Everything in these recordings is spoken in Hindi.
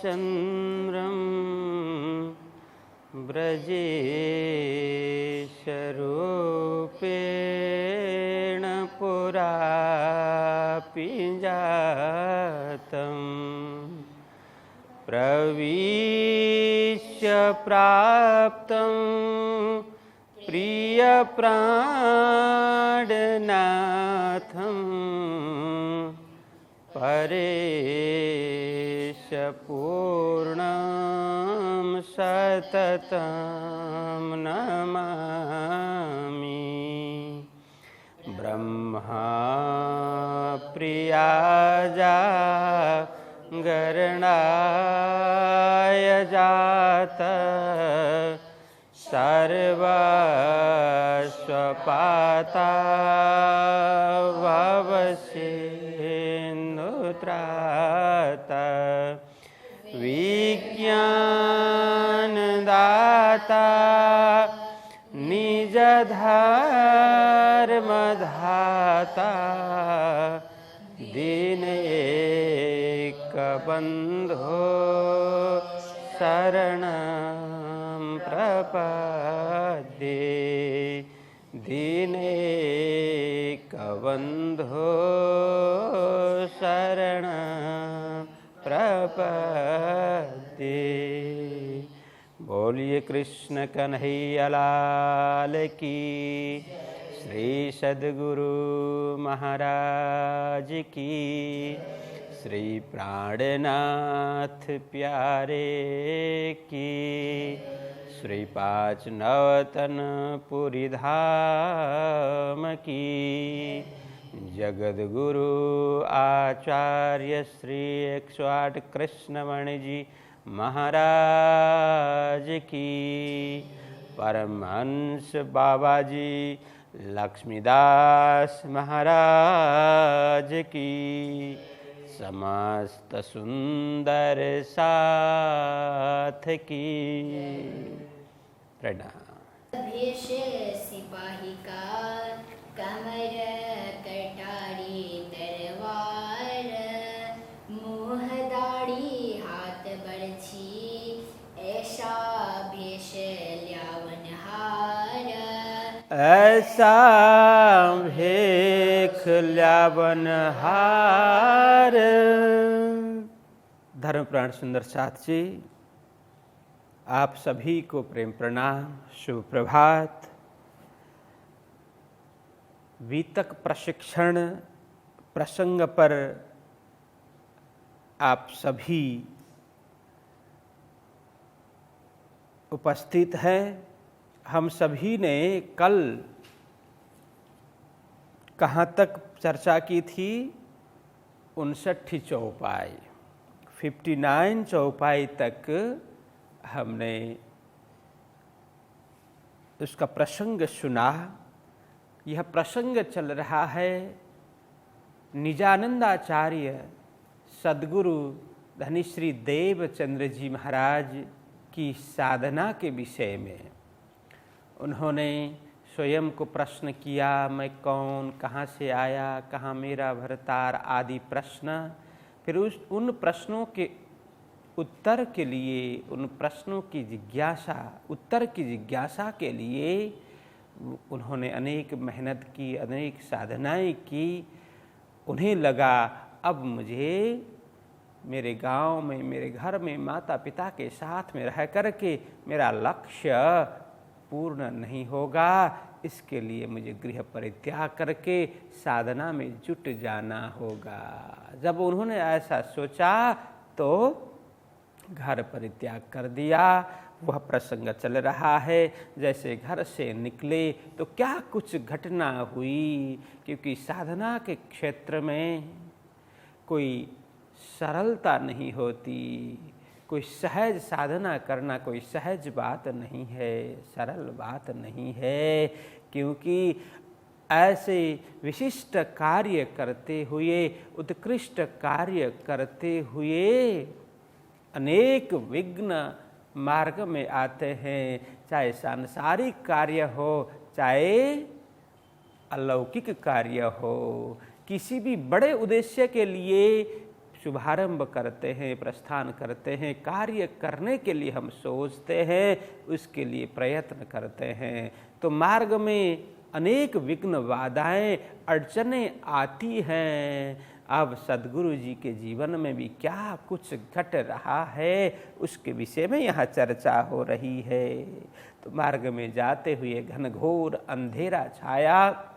बालचन्द्रं ब्रजेशरूपेण पुरापि जातं प्रविश्य प्राप्तं प्रियप्राणनाथं परेशपूर्णं सततं नमामि। ब्रह्मा प्रियाजा गरणाय जात सर्वस्वपाता भवसेन्दुत्रात विज्ञानदाता निजधर्मधाता दीन एकबन्धो शरणं प्रपद्ये दीन एकबन्धो शरणं प्रपद्ये। बोलिए कृष्ण कन्हैया लाल की, श्री सद्गुरु महाराज की, श्री प्राणनाथ प्यारे की, श्री पाँच नवतन पुरी धाम की, जगद्गुरु आचार्य श्री 108 कृष्णमणि जी महाराज की, परमहंस बाबा जी लक्ष्मीदास महाराज की, समस्त सुंदर साथ की प्रणाम। भेष सिपाही का कमर कटारी तलवार, मुँह दाढ़ी हाथ बरछी, ऐसा भेष ल्यावनहार। ऐसा भेख ल्यावनहार। धर्मप्राण सुंदर साथ जी, आप सभी को प्रेम प्रणाम, शुभ प्रभात। वीतक प्रशिक्षण प्रसंग पर आप सभी उपस्थित हैं। हम सभी ने कल कहाँ तक चर्चा की थी? 59 चौपाई, 59 चौपाई तक हमने उसका प्रसंग सुना। यह प्रसंग चल रहा है निजानंदाचार्य सद्गुरु धनिश्री देवचंद्र जी महाराज की साधना के विषय में। उन्होंने स्वयं को प्रश्न किया, मैं कौन, कहाँ से आया, कहाँ मेरा भरतार आदि प्रश्न। फिर उन प्रश्नों के उत्तर के लिए, उन प्रश्नों की जिज्ञासा, उत्तर की जिज्ञासा के लिए उन्होंने अनेक मेहनत की, अनेक साधनाएं की। उन्हें लगा अब मुझे मेरे गांव में, मेरे घर में माता पिता के साथ में रह करके मेरा लक्ष्य पूर्ण नहीं होगा, इसके लिए मुझे गृह परित्याग करके साधना में जुट जाना होगा। जब उन्होंने ऐसा सोचा तो घर परित्याग कर दिया। वह प्रसंग चल रहा है, जैसे घर से निकले तो क्या कुछ घटना हुई, क्योंकि साधना के क्षेत्र में कोई सरलता नहीं होती, कोई सहज साधना करना कोई सहज बात नहीं है, सरल बात नहीं है। क्योंकि ऐसे विशिष्ट कार्य करते हुए, उत्कृष्ट कार्य करते हुए अनेक विघ्न मार्ग में आते हैं। चाहे सांसारिक कार्य हो, चाहे अलौकिक कार्य हो, किसी भी बड़े उद्देश्य के लिए शुभारंभ करते हैं, प्रस्थान करते हैं, कार्य करने के लिए हम सोचते हैं, उसके लिए प्रयत्न करते हैं, तो मार्ग में अनेक विघ्न बाधाएं अड़चनें आती हैं। अब सद्गुरु जी के जीवन में भी क्या कुछ घट रहा है उसके विषय में यहाँ चर्चा हो रही है। तो मार्ग में जाते हुए घनघोर अंधेरा छाया,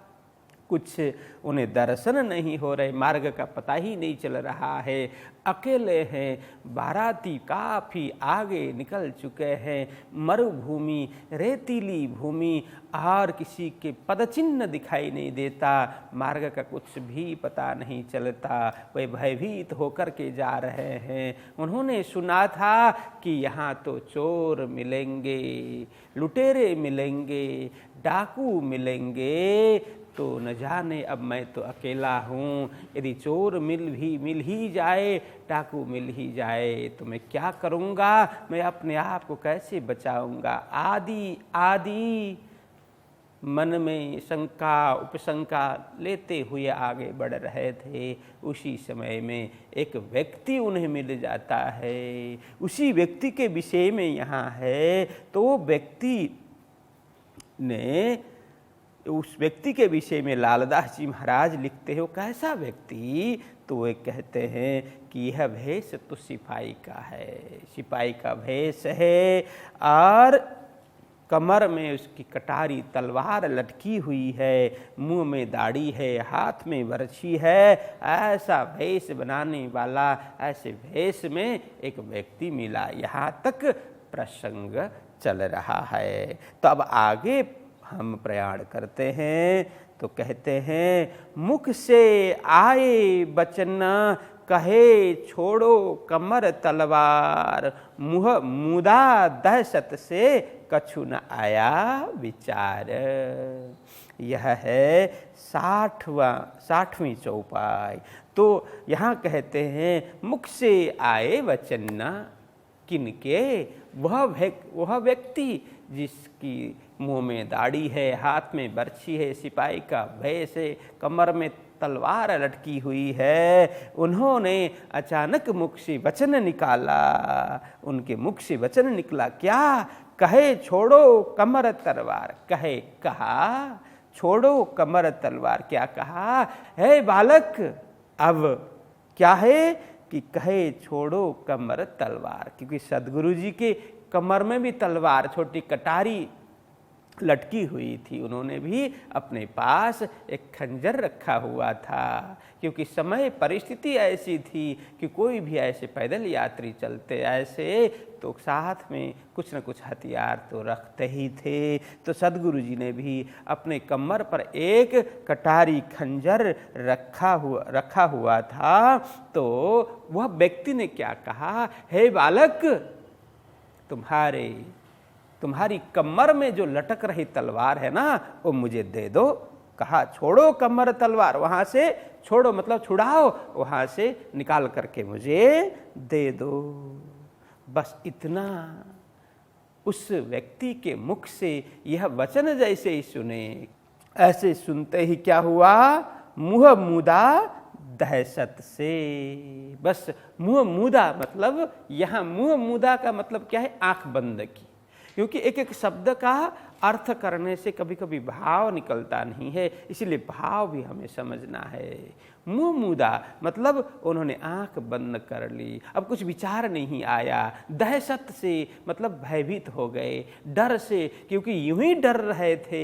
कुछ उन्हें दर्शन नहीं हो रहे, मार्ग का पता ही नहीं चल रहा है, अकेले हैं, बाराती काफ़ी आगे निकल चुके हैं, मरुभूमि, रेतीली भूमि और किसी के पदचिन्ह दिखाई नहीं देता, मार्ग का कुछ भी पता नहीं चलता, वे भयभीत होकर के जा रहे हैं। उन्होंने सुना था कि यहाँ तो चोर मिलेंगे, लुटेरे मिलेंगे, डाकू मिलेंगे, तो न जाने अब मैं तो अकेला हूँ, यदि चोर मिल ही जाए, डाकू मिल ही जाए तो मैं क्या करूँगा, मैं अपने आप को कैसे बचाऊँगा, आदि आदि मन में शंका उपशंका लेते हुए आगे बढ़ रहे थे। उसी समय में एक व्यक्ति उन्हें मिल जाता है, उसी व्यक्ति के विषय में यहाँ है। तो वो व्यक्ति ने, उस व्यक्ति के विषय में लालदास जी महाराज लिखते हो, कैसा व्यक्ति, तो वे कहते हैं कि यह भेष तो सिपाही का है, सिपाही का भेष है और कमर में उसकी कटारी तलवार लटकी हुई है, मुंह में दाढ़ी है, हाथ में बरछी है, ऐसा भेष बनाने वाला, ऐसे भेष में एक व्यक्ति मिला। यहाँ तक प्रसंग चल रहा है। तो अब आगे हम प्रयाण करते हैं, तो कहते हैं मुख से आए बचन कहे छोड़ो कमर तलवार, मुँह मुदा दहशत से कछु न आया विचार। यह है 60वीं चौपाई। तो यहाँ कहते हैं मुख से आए वचन किनके, वह व्यक्ति जिसकी मुंह में दाढ़ी है, हाथ में बरछी है, सिपाही का भेष है, कमर में तलवार लटकी हुई है, उन्होंने अचानक मुख से वचन निकाला। उनके मुख से वचन निकला क्या, कहे छोड़ो कमर तलवार, कहा छोड़ो कमर तलवार। क्या कहा, है बालक, अब क्या है कि कहे छोड़ो कमर तलवार, क्योंकि सद्गुरु जी के कमर में भी तलवार, छोटी कटारी लटकी हुई थी। उन्होंने भी अपने पास एक खंजर रखा हुआ था, क्योंकि समय परिस्थिति ऐसी थी कि कोई भी ऐसे पैदल यात्री चलते ऐसे तो साथ में कुछ न कुछ हथियार तो रखते ही थे। तो सद्गुरु जी ने भी अपने कमर पर एक कटारी खंजर रखा हुआ था। तो वह व्यक्ति ने क्या कहा, हे बालक, तुम्हारी कमर में जो लटक रही तलवार है ना, वो मुझे दे दो। कहा छोड़ो कमर तलवार, वहां से छोड़ो मतलब छुड़ाओ, वहां से निकाल करके मुझे दे दो। बस इतना। उस व्यक्ति के मुख से यह वचन जैसे ही सुने, ऐसे सुनते ही क्या हुआ, मुँह मुदा दहशत से। बस मुँह मुदा मतलब, यहाँ मुँह मुदा का मतलब क्या है, आंख बंद की, क्योंकि एक एक शब्द का अर्थ करने से कभी कभी भाव निकलता नहीं है, इसीलिए भाव भी हमें समझना है। मुँह मुदा मतलब उन्होंने आंख बंद कर ली, अब कुछ विचार नहीं आया। दहशत से मतलब भयभीत हो गए, डर से, क्योंकि यूं ही डर रहे थे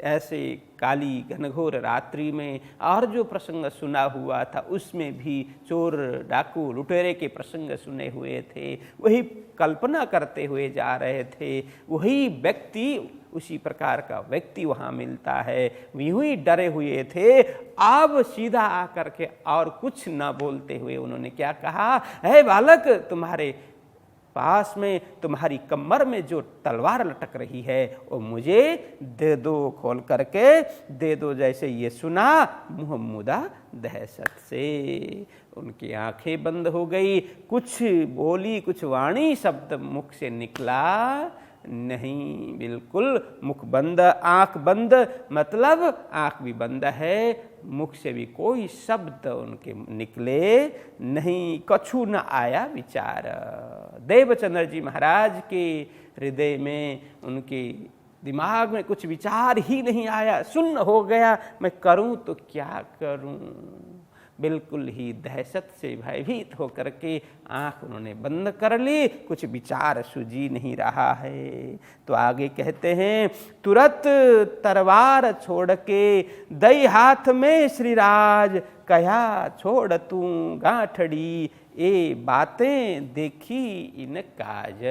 ऐसे काली घनघोर रात्रि में। और जो प्रसंग सुना हुआ था उसमें भी चोर डाकू लुटेरे के प्रसंग सुने हुए थे, वही कल्पना करते हुए जा रहे थे। वही व्यक्ति, उसी प्रकार का व्यक्ति वहाँ मिलता है। यूं ही डरे हुए थे। अब सीधा आकर के और कुछ न बोलते हुए उन्होंने क्या कहा, हे बालक, तुम्हारे पास में, तुम्हारी कमर में जो तलवार लटक रही है वो मुझे दे दो, खोल करके दे दो। जैसे ये सुना, मुँह मुदा दहशत से उनकी आंखें बंद हो गई। कुछ बोली, कुछ वाणी शब्द मुख से निकला नहीं, बिल्कुल मुख बंद, आंख बंद, मतलब आंख भी बंद है, मुख से भी कोई शब्द उनके निकले नहीं, कछु न आया विचार। देवचंद्र जी महाराज के हृदय में, उनके दिमाग में कुछ विचार ही नहीं आया, शून्य हो गया। मैं करूं तो क्या करूं? बिल्कुल ही दहशत से भयभीत होकर के आंख उन्होंने बंद कर ली, कुछ विचार सूझी नहीं रहा है। तो आगे कहते हैं, तुरंत तलवार छोड़ के दई हाथ में श्रीराज, कहा छोड़ तू गांठड़ी, ये बातें देखी इन काज।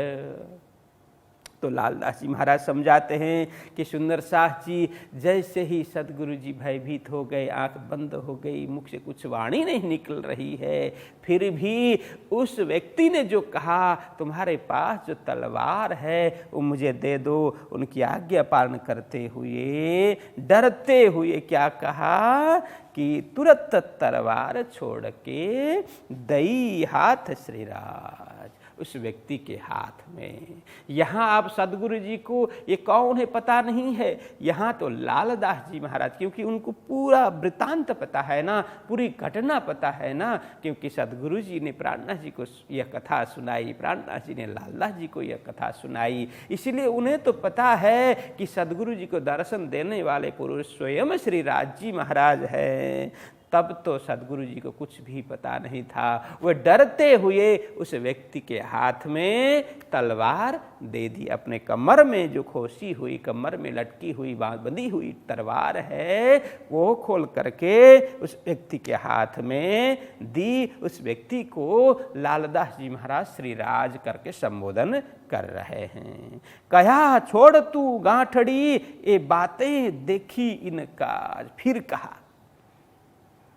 तो लालदास जी महाराज समझाते हैं कि सुंदर सास जी जैसे ही सदगुरु जी भयभीत हो गए, आंख बंद हो गई, मुख से कुछ वाणी नहीं निकल रही है, फिर भी उस व्यक्ति ने जो कहा तुम्हारे पास जो तलवार है वो मुझे दे दो, उनकी आज्ञा पालन करते हुए, डरते हुए क्या कहा कि तुरंत तलवार छोड़ के दई हाथ श्रीराज, उस व्यक्ति के हाथ में। यहाँ आप सदगुरु जी को ये कौन है पता नहीं है, यहाँ तो लालदास जी महाराज, क्योंकि उनको पूरा वृतांत पता है ना, पूरी घटना पता है ना, क्योंकि सदगुरु जी ने प्राणनाथ जी को यह कथा सुनाई, प्राणनाथ जी ने लालदास जी को यह कथा सुनाई, इसलिए उन्हें तो पता है कि सदगुरु जी को दर्शन देने वाले पुरुष स्वयं श्री राज जी महाराज है। तब तो सदगुरु जी को कुछ भी पता नहीं था, वह डरते हुए उस व्यक्ति के हाथ में तलवार दे दी। अपने कमर में जो खोसी हुई, कमर में लटकी हुई, बंधी हुई तलवार है, वो खोल करके उस व्यक्ति के हाथ में दी। उस व्यक्ति को लालदास जी महाराज श्री राज करके संबोधन कर रहे हैं। कहा छोड़ तू गांठड़ी, ये बातें देखी इन काज। फिर कहा,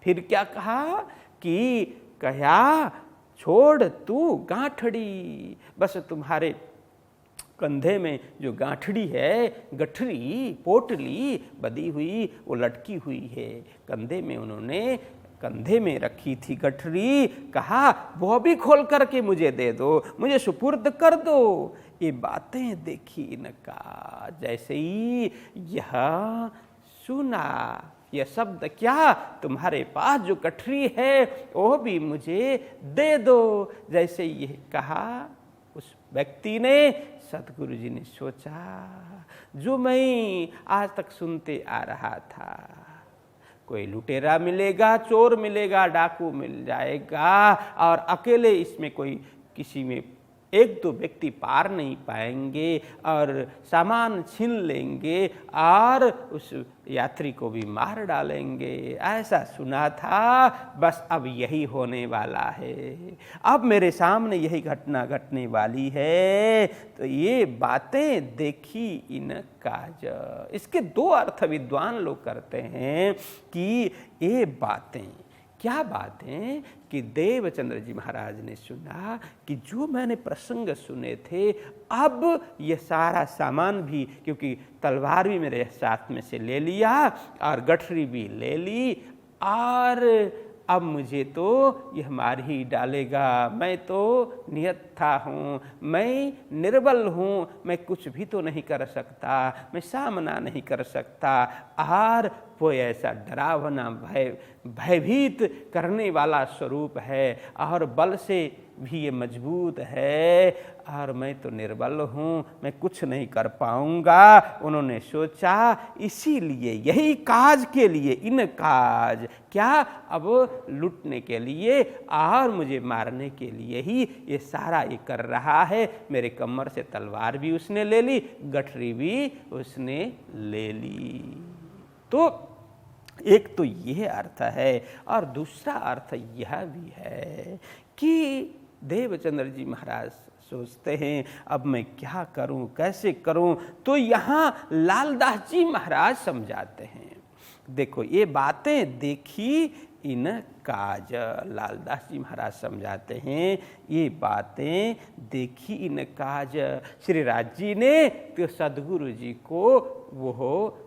फिर क्या कहा कि कहा छोड़ तू गांठड़ी, बस तुम्हारे कंधे में जो गांठड़ी है, गठरी पोटली बदी हुई, वो लटकी हुई है, कंधे में उन्होंने कंधे में रखी थी गठरी, कहा वो भी खोल करके मुझे दे दो, मुझे सुपुर्द कर दो। ये बातें देखी इनका। जैसे ही यह सुना, यह शब्द क्या, तुम्हारे पास जो गठरी है वो भी मुझे दे दो, जैसे ये कहा, उस व्यक्ति ने, सतगुरु जी ने सोचा जो मैं आज तक सुनते आ रहा था, कोई लुटेरा मिलेगा, चोर मिलेगा, डाकू मिल जाएगा, और अकेले इसमें कोई किसी में एक दो व्यक्ति पार नहीं पाएंगे और सामान छीन लेंगे और उस यात्री को भी मार डालेंगे, ऐसा सुना था। बस अब यही होने वाला है, अब मेरे सामने यही घटना घटने वाली है। तो ये बातें देखी इन काज। इसके दो अर्थ विद्वान लोग करते हैं कि ये बातें, क्या बातें कि देवचंद्र जी महाराज ने सुना कि जो मैंने प्रसंग सुने थे, अब ये सारा सामान भी, क्योंकि तलवार भी मेरे साथ में से ले लिया और गठरी भी ले ली, और अब मुझे तो यह मार ही डालेगा। मैं तो निहत्था हूँ, मैं निर्बल हूँ, मैं कुछ भी तो नहीं कर सकता, मैं सामना नहीं कर सकता। और वो ऐसा डरावना भयभीत करने वाला स्वरूप है और बल से भी ये मजबूत है, और मैं तो निर्बल हूँ, मैं कुछ नहीं कर पाऊंगा। उन्होंने सोचा इसीलिए यही काज के लिए, इन काज क्या, अब लूटने के लिए और मुझे मारने के लिए ही ये सारा ये कर रहा है। मेरे कमर से तलवार भी उसने ले ली, गठरी भी उसने ले ली। तो एक तो यह अर्थ है, और दूसरा अर्थ यह भी है कि देवचंद्र जी महाराज सोचते हैं अब मैं क्या करूं, कैसे करूं। तो यहाँ लालदास जी महाराज समझाते हैं, देखो ये बातें देखी इन काज। लालदास जी महाराज समझाते हैं ये बातें देखी इन काज। श्री राज जी ने तो सदगुरु जी को वो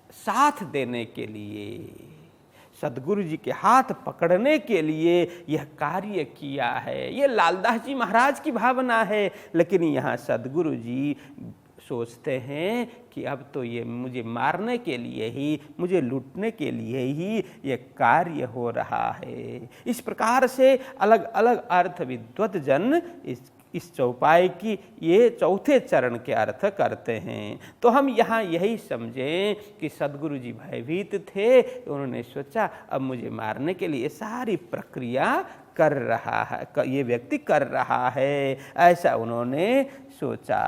साथ देने के लिए, सदगुरु जी के हाथ पकड़ने के लिए यह कार्य किया है। ये लालदास जी महाराज की भावना है, लेकिन यहाँ सदगुरु जी सोचते हैं कि अब तो ये मुझे मारने के लिए ही, मुझे लूटने के लिए ही ये कार्य हो रहा है। इस प्रकार से अलग अलग अर्थ विद्वत जन इस चौपाई की ये चौथे चरण के अर्थ करते हैं। तो हम यहाँ यही समझें कि सद्गुरु जी भयभीत थे, तो उन्होंने सोचा अब मुझे मारने के लिए सारी प्रक्रिया कर रहा है, ये व्यक्ति कर रहा है, ऐसा उन्होंने सोचा।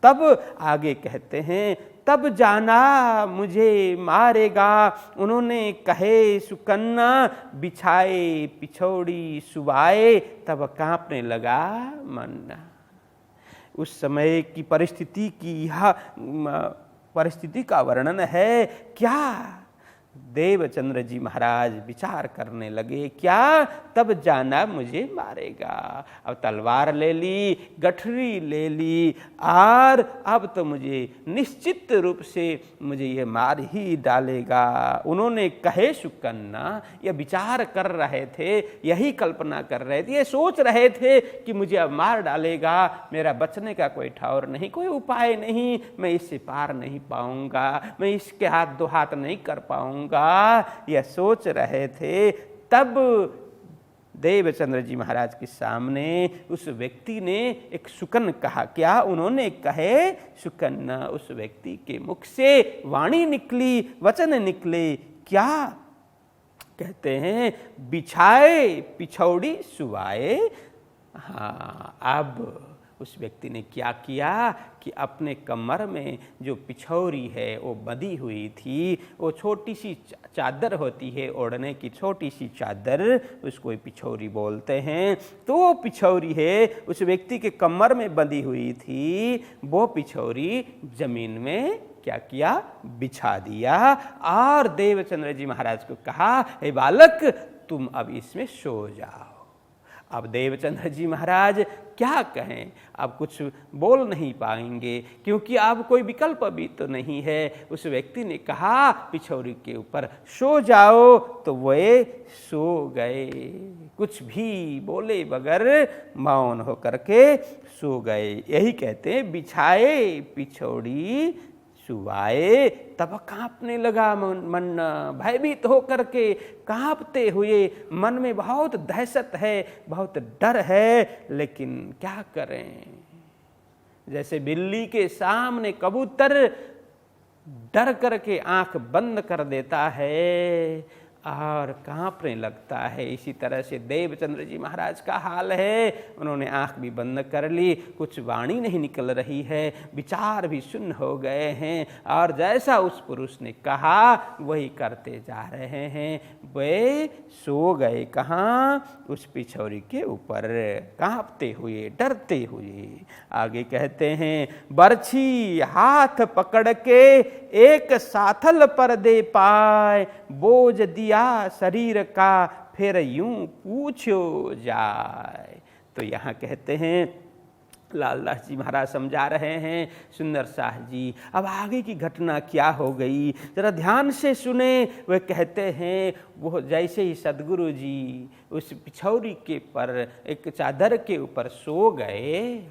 तब आगे कहते हैं, तब जाना मुझे मारेगा, उन्होंने कहे सुकन्ना बिछाए पिछौड़ी सुबाए, तब कांपने लगा मन। उस समय की परिस्थिति की यह परिस्थिति का वर्णन है। क्या देवचंद्र जी महाराज विचार करने लगे, क्या तब जाना मुझे मारेगा। अब तलवार ले ली, गठरी ले ली, और अब तो मुझे निश्चित रूप से मुझे ये मार ही डालेगा। उन्होंने कहे सुकन्ना, ये विचार कर रहे थे, यही कल्पना कर रहे थे, ये सोच रहे थे कि मुझे अब मार डालेगा, मेरा बचने का कोई ठौर नहीं, कोई उपाय नहीं, मैं इससे पार नहीं पाऊंगा, मैं इसके हाथ दो हाथ नहीं कर पाऊंगा, यह सोच रहे थे। तब देवचंद्र जी महाराज के सामने उस व्यक्ति ने एक सुकन कहा। क्या उन्होंने कहे सुकन्ना, उस व्यक्ति के मुख से वाणी निकली, वचन निकले। क्या कहते हैं, बिछाए पिछौड़ी सुवाए। हाँ, अब उस व्यक्ति ने क्या किया कि अपने कमर में जो पिछौरी है वो बंधी हुई थी, वो छोटी सी चादर होती है ओढ़ने की, छोटी सी चादर, उसको पिछौरी बोलते हैं। तो वो पिछौरी है उस व्यक्ति के कमर में बंधी हुई थी, वो पिछौरी जमीन में क्या किया, बिछा दिया, और देवचंद्र जी महाराज को कहा, हे बालक तुम अब इसमें सो जाओ। अब देवचंद्र जी महाराज क्या कहें, अब कुछ बोल नहीं पाएंगे, क्योंकि अब कोई विकल्प भी तो नहीं है। उस व्यक्ति ने कहा पिछौरी के ऊपर सो जाओ, तो वे सो गए, कुछ भी बोले बगैर मौन होकर के सो गए। यही कहते हैं, बिछाए पिछौड़ी सुवाए, तब कांपने लगा मन, भयभीत होकर के कांपते हुए, मन में बहुत दहशत है, बहुत डर है, लेकिन क्या करें। जैसे बिल्ली के सामने कबूतर डर करके आंख बंद कर देता है और कांपने लगता है, इसी तरह से देवचंद्र जी महाराज का हाल है। उन्होंने आंख भी बंद कर ली, कुछ वाणी नहीं निकल रही है, विचार भी शून्य हो गए हैं, और जैसा उस पुरुष ने कहा वही करते जा रहे हैं। वे सो गए कहाँ, उस पिछौरी के ऊपर, कांपते हुए, डरते हुए। आगे कहते हैं, बरछी हाथ पकड़ के एक साथल पर दे पाए, बोझ दिया शरीर का फिर यूं पूछो जाए। तो यहाँ कहते हैं, लालदास जी महाराज समझा रहे हैं सुंदर शाह जी, अब आगे की घटना क्या हो गई जरा ध्यान से सुने। वे कहते हैं, वो जैसे ही सदगुरु जी उस पिछौरी के पर एक चादर के ऊपर सो गए,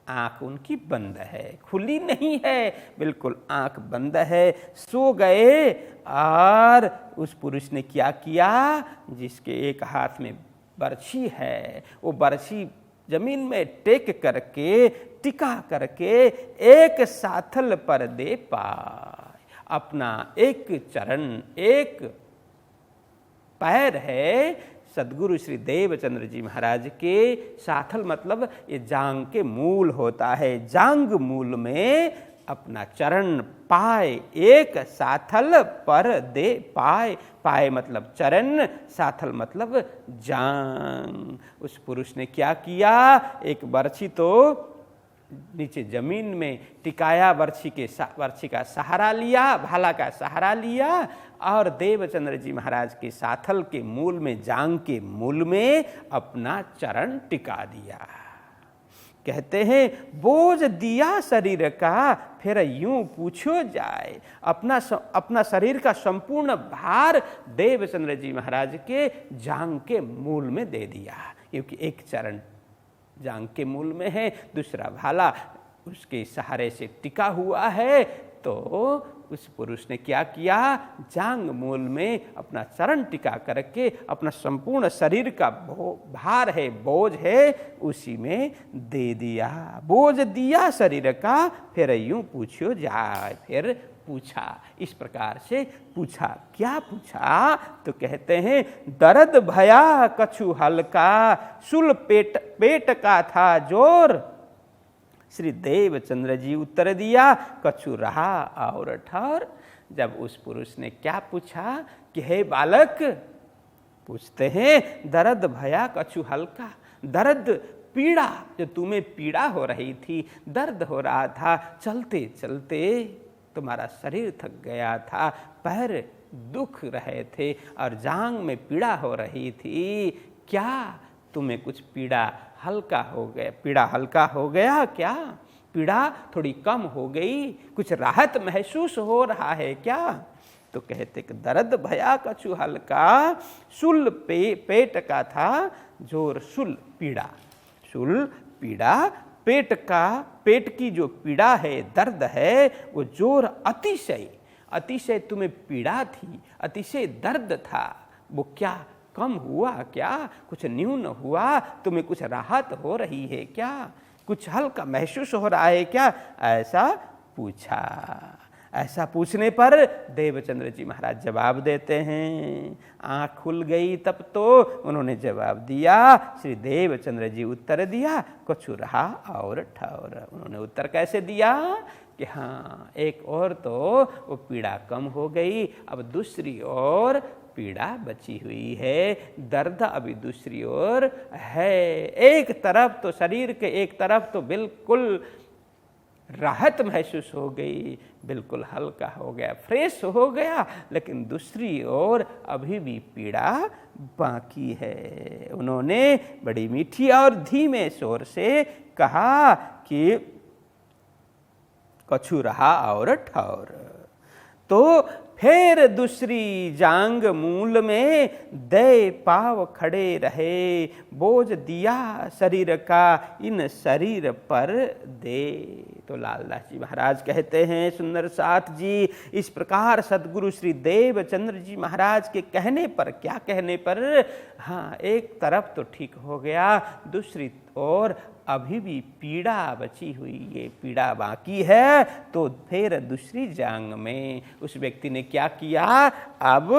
आंख उनकी बंद है, खुली नहीं है, बिल्कुल आंख बंद है, सो गए। और उस पुरुष ने क्या किया, जिसके एक हाथ में बरछी है, वो बरछी जमीन में टेक करके, टिका करके एक साथल पर दे पाए, अपना एक चरण, एक पैर है सदगुरु श्री देवचंद्र जी महाराज के, साथल मतलब ये जांग के मूल होता है, जांग मूल में अपना चरण पाए, एक साथल पर दे पाए, पाए मतलब चरण, साथल मतलब जांग। उस पुरुष ने क्या किया, एक बरछी तो नीचे जमीन में टिकाया, बरछी का सहारा लिया, भाला का सहारा लिया, और देवचंद्र जी महाराज के साथल के मूल में, जांग के मूल में अपना चरण टिका दिया। कहते हैं, बोझ दिया शरीर का फिर यूं पूछो जाए, अपना शरीर का संपूर्ण भार देवचंद्र जी महाराज के जांग के मूल में दे दिया, क्योंकि एक चरण जांग के मूल में है, दूसरा भाला उसके सहारे से टिका हुआ है। तो उस पुरुष ने क्या किया, जांग मूल में अपना चरण टिका करके अपना संपूर्ण शरीर का भार है, बोझ है, उसी में दे दिया। बोझ दिया शरीर का, फिर यूं पूछो जाए। फिर पूछा, इस प्रकार से पूछा। क्या पूछा, तो कहते हैं दर्द भया कछु हल्का, सुल पेट का था जोर। श्री देवचंद्र जी उत्तर दिया, कछु रहा और ठौर। जब उस पुरुष ने क्या पूछा कि हे बालक, पूछते हैं दर्द भया कछु हल्का, दर्द पीड़ा, जो तुम्हें पीड़ा हो रही थी, दर्द हो रहा था, चलते चलते तुम्हारा शरीर थक गया था, पैर दुख रहे थे और जांग में पीड़ा हो रही थी, क्या तुम्हें कुछ पीड़ा हल्का हो गया, पीड़ा हल्का हो गया क्या, पीड़ा थोड़ी कम हो गई, कुछ राहत महसूस हो रहा है क्या? तो कहते कि दर्द भया कछु हल्का, सुल पेट का था जोर। सुल पीड़ा, सुल पीड़ा, पेट की जो पीड़ा है, दर्द है, वो जोर अतिशय, अतिशय तुम्हें पीड़ा थी, अतिशय दर्द था, वो क्या कम हुआ क्या, कुछ न्यून हुआ, तुम्हें कुछ राहत हो रही है क्या, कुछ हल्का महसूस हो रहा है क्या? ऐसा पूछा। ऐसा पूछने पर देवचंद्र जी महाराज जवाब देते हैं। आँख खुल गई तब तो उन्होंने जवाब दिया। श्री देवचंद्र जी उत्तर दिया, कछु रहा और ठौर। उन्होंने उत्तर कैसे दिया कि हाँ, एक और तो वो पीड़ा कम हो गई, अब दूसरी ओर पीड़ा बची हुई है, दर्द अभी दूसरी ओर है। एक तरफ तो शरीर के एक तरफ तो बिल्कुल राहत महसूस हो गई, बिल्कुल हल्का हो गया, फ्रेश हो गया, लेकिन दूसरी ओर अभी भी पीड़ा बाकी है। उन्होंने बड़ी मीठी और धीमे स्वर से कहा कि कछु रहा और ठौर। तो फिर दूसरी जांग मूल में दे पाव खड़े रहे, बोझ दिया शरीर का इन शरीर पर दे। तो लालदास जी महाराज कहते हैं, सुंदर साथ जी, इस प्रकार सदगुरु श्री देवचंद्र जी महाराज के कहने पर, क्या कहने पर, हाँ, एक तरफ तो ठीक हो गया, दूसरी ओर अभी भी पीड़ा बची हुई है, पीड़ा बाकी है। तो फिर दूसरी जांग में उस व्यक्ति ने क्या किया, अब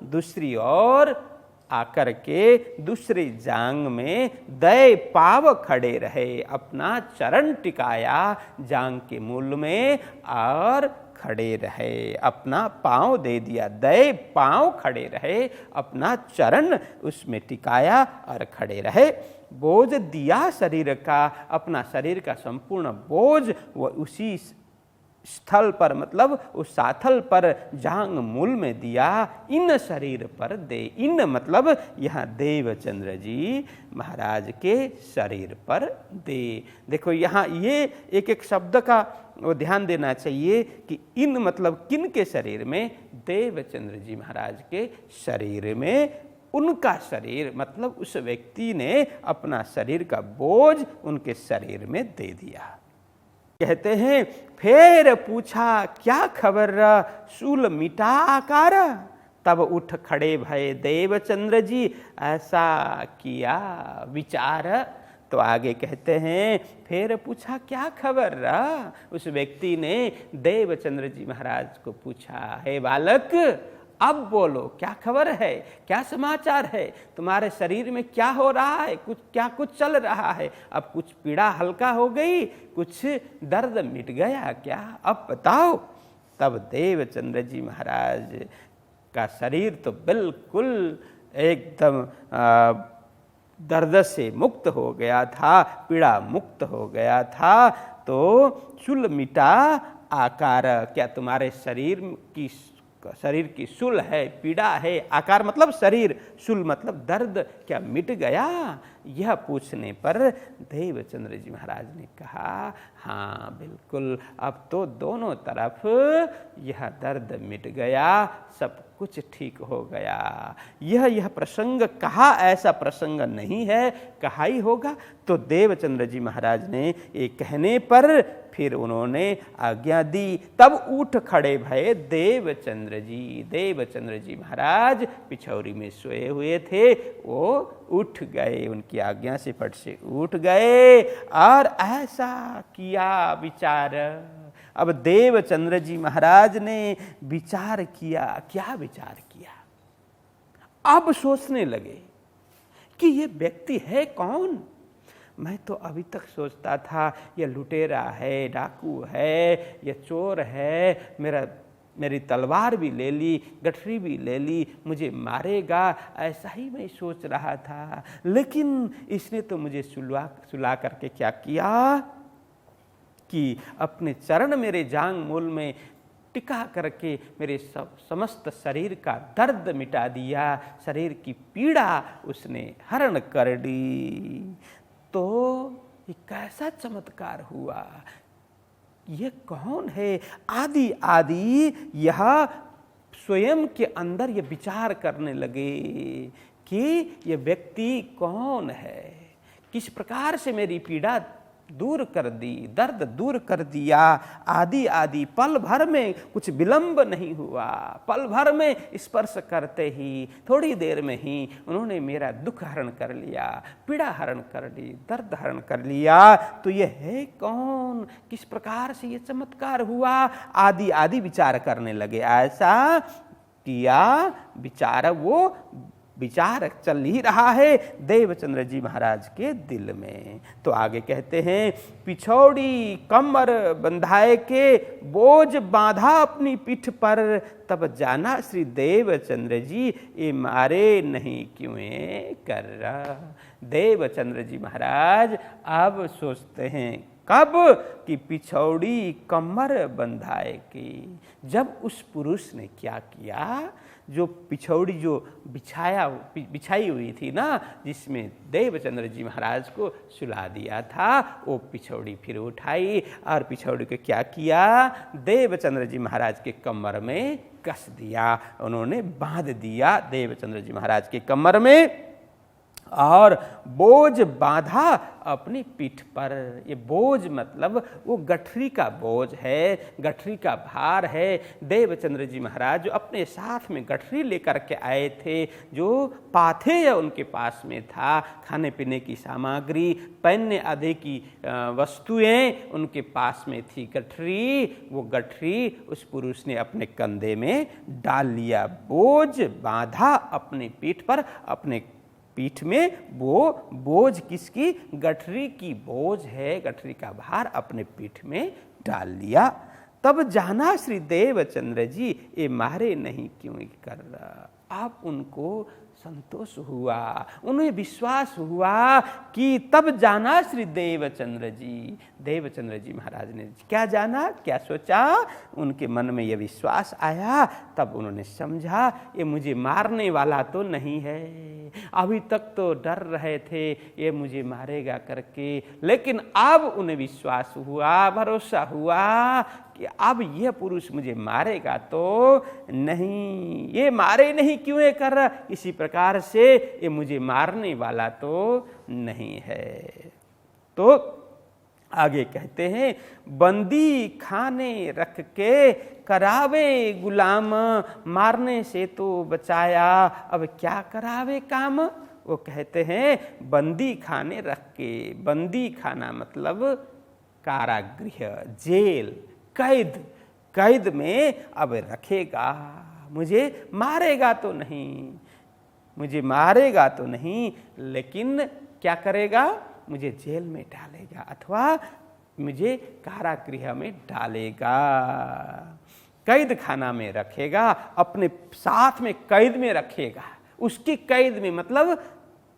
दूसरी ओर आकर के दूसरी जांग में दे पाव खड़े रहे, अपना चरण टिकाया जांग के मूल में और खड़े रहे, अपना पांव दे दिया, दे पांव खड़े रहे, अपना चरण उसमें टिकाया और खड़े रहे। बोझ दिया शरीर का, अपना शरीर का संपूर्ण बोझ वो उसी स्थल पर, मतलब उस साथल पर जांग मूल में दिया, इन शरीर पर दे। इन मतलब यहाँ देवचंद्र जी महाराज के शरीर पर दे। देखो यहाँ ये एक एक शब्द का वो ध्यान देना चाहिए कि इन मतलब किन के शरीर में, देवचंद्र जी महाराज के शरीर में। उनका शरीर मतलब उस व्यक्ति ने अपना शरीर का बोझ उनके शरीर में दे दिया। कहते हैं फिर पूछा क्या खबर, शूल मिटा आकार, तब उठ खड़े भये देवचंद्र जी, ऐसा किया विचार। तो आगे कहते हैं फिर पूछा क्या खबर, उस व्यक्ति ने देवचंद्र जी महाराज को पूछा, हे बालक अब बोलो क्या खबर है, क्या समाचार है, तुम्हारे शरीर में क्या हो रहा है, कुछ चल रहा है, अब कुछ पीड़ा हल्का हो गई, कुछ दर्द मिट गया क्या, अब बताओ। तब देवचंद्र जी महाराज का शरीर तो बिल्कुल एकदम दर्द से मुक्त हो गया था, पीड़ा मुक्त हो गया था। तो शूल मिटा आकार, क्या तुम्हारे शरीर की शूल है, पीड़ा है, आकार मतलब शरीर, शूल मतलब दर्द, क्या मिट गया? यह पूछने पर देवचंद्र जी महाराज ने कहा, हाँ बिल्कुल, अब तो दोनों तरफ यह दर्द मिट गया, सब कुछ ठीक हो गया। यह प्रसंग कहा ऐसा प्रसंग नहीं है, कहा ही होगा। तो देवचंद्र जी महाराज ने ये कहने पर फिर उन्होंने आज्ञा दी। तब उठ खड़े भये देवचंद्र जी। देवचंद्र जी महाराज पिछौरी में सोए हुए थे, वो उठ गए, उनकी आज्ञा से फट से उठ गए और ऐसा किया विचार। अब देवचंद्र जी महाराज ने विचार किया। क्या विचार किया? अब सोचने लगे कि ये व्यक्ति है कौन? मैं तो अभी तक सोचता था ये लुटेरा है, डाकू है, ये चोर है, मेरी तलवार भी ले ली, गठरी भी ले ली, मुझे मारेगा, ऐसा ही मैं सोच रहा था। लेकिन इसने तो मुझे सुला करके क्या किया कि अपने चरण मेरे जांग मूल में टिका करके मेरे समस्त शरीर का दर्द मिटा दिया, शरीर की पीड़ा उसने हरण कर दी। तो ये कैसा चमत्कार हुआ? ये कौन है? आदि आदि यह स्वयं के अंदर ये विचार करने लगे कि ये व्यक्ति कौन है, किस प्रकार से मेरी पीड़ा दूर कर दी, दर्द दूर कर दिया। आदि आदि पल भर में कुछ विलंब नहीं हुआ, पल भर में स्पर्श करते ही थोड़ी देर में ही उन्होंने मेरा दुख हरण कर लिया, पीड़ा हरण कर ली, दर्द हरण कर लिया। तो ये है कौन, किस प्रकार से ये चमत्कार हुआ? आदि आदि विचार करने लगे। ऐसा किया विचार, वो विचार चल ही रहा है देवचंद्र जी महाराज के दिल में। तो आगे कहते हैं, पिछौड़ी कमर बंधाए के बोझ बांधा अपनी पीठ पर, तब जाना श्री देवचंद्र जी ये मारे नहीं क्यों कर रहा। देवचंद्र जी महाराज अब सोचते हैं कब कि पिछौड़ी कमर बंधाए की। जब उस पुरुष ने क्या किया, जो पिछौड़ी जो बिछाई हुई थी ना, जिसमें देवचंद्र जी महाराज को सुला दिया था, वो पिछौड़ी फिर उठाई और पिछौड़ी को क्या किया, देवचंद्र जी महाराज के कमर में कस दिया, उन्होंने बांध दिया देवचंद्र जी महाराज के कमर में और बोझ बांधा अपनी पीठ पर। ये बोझ मतलब वो गठरी का बोझ है, गठरी का भार है। देवचंद्र जी महाराज जो अपने साथ में गठरी लेकर के आए थे, जो पाथेय उनके पास में था, खाने पीने की सामग्री, पहनने आदि की वस्तुएं उनके पास में थी, गठरी, वो गठरी उस पुरुष ने अपने कंधे में डाल लिया। बोझ बांधा अपनी पीठ पर, अपने पीठ में वो बोझ किसकी, गठरी की बोझ है, गठरी का भार अपने पीठ में डाल लिया। तब जाना श्री देवचंद्र जी ये मारे नहीं क्यों कर रहा। आप उनको संतोष हुआ, उन्हें विश्वास हुआ कि तब जाना श्री देवचंद्र जी। देवचंद्र जी महाराज ने क्या जाना, क्या सोचा, उनके मन में यह विश्वास आया। तब उन्होंने समझा ये मुझे मारने वाला तो नहीं है। अभी तक तो डर रहे थे ये मुझे मारेगा करके, लेकिन अब उन्हें विश्वास हुआ, भरोसा हुआ कि अब यह पुरुष मुझे मारेगा तो नहीं, ये मारे नहीं क्यों कर रहा, इसी प्रकार से ये मुझे मारने वाला तो नहीं है। तो आगे कहते हैं, बंदी खाने रख के करावे गुलाम, मारने से तो बचाया अब क्या करावे काम। वो कहते हैं बंदी खाने रख के, बंदी खाना मतलब कारागृह, जेल, कैद, कैद में अब रखेगा, मुझे मारेगा तो नहीं, मुझे मारेगा तो नहीं, लेकिन क्या करेगा, मुझे जेल में डालेगा अथवा मुझे कारागृह में डालेगा, कैद खाना में रखेगा, अपने साथ में कैद में रखेगा, उसकी कैद में मतलब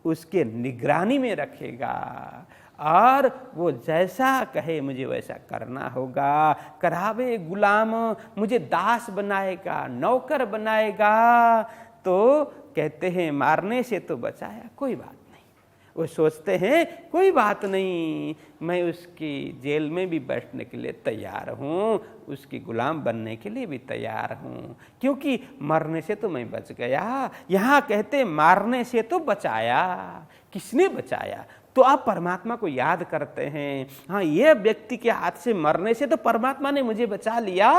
उसके निगरानी में रखेगा और वो जैसा कहे मुझे वैसा करना होगा। करावे गुलाम, मुझे दास बनाएगा, नौकर बनाएगा। तो कहते हैं मारने से तो बचाया, कोई बात नहीं, वो सोचते हैं कोई बात नहीं, मैं उसकी जेल में भी बैठने के लिए तैयार हूँ, उसकी गुलाम बनने के लिए भी तैयार हूँ, क्योंकि मरने से तो मैं बच गया। यहाँ कहते मारने से तो बचाया। किसने बचाया? तो आप परमात्मा को याद करते हैं, हाँ ये व्यक्ति के हाथ से मरने से तो परमात्मा ने मुझे बचा लिया,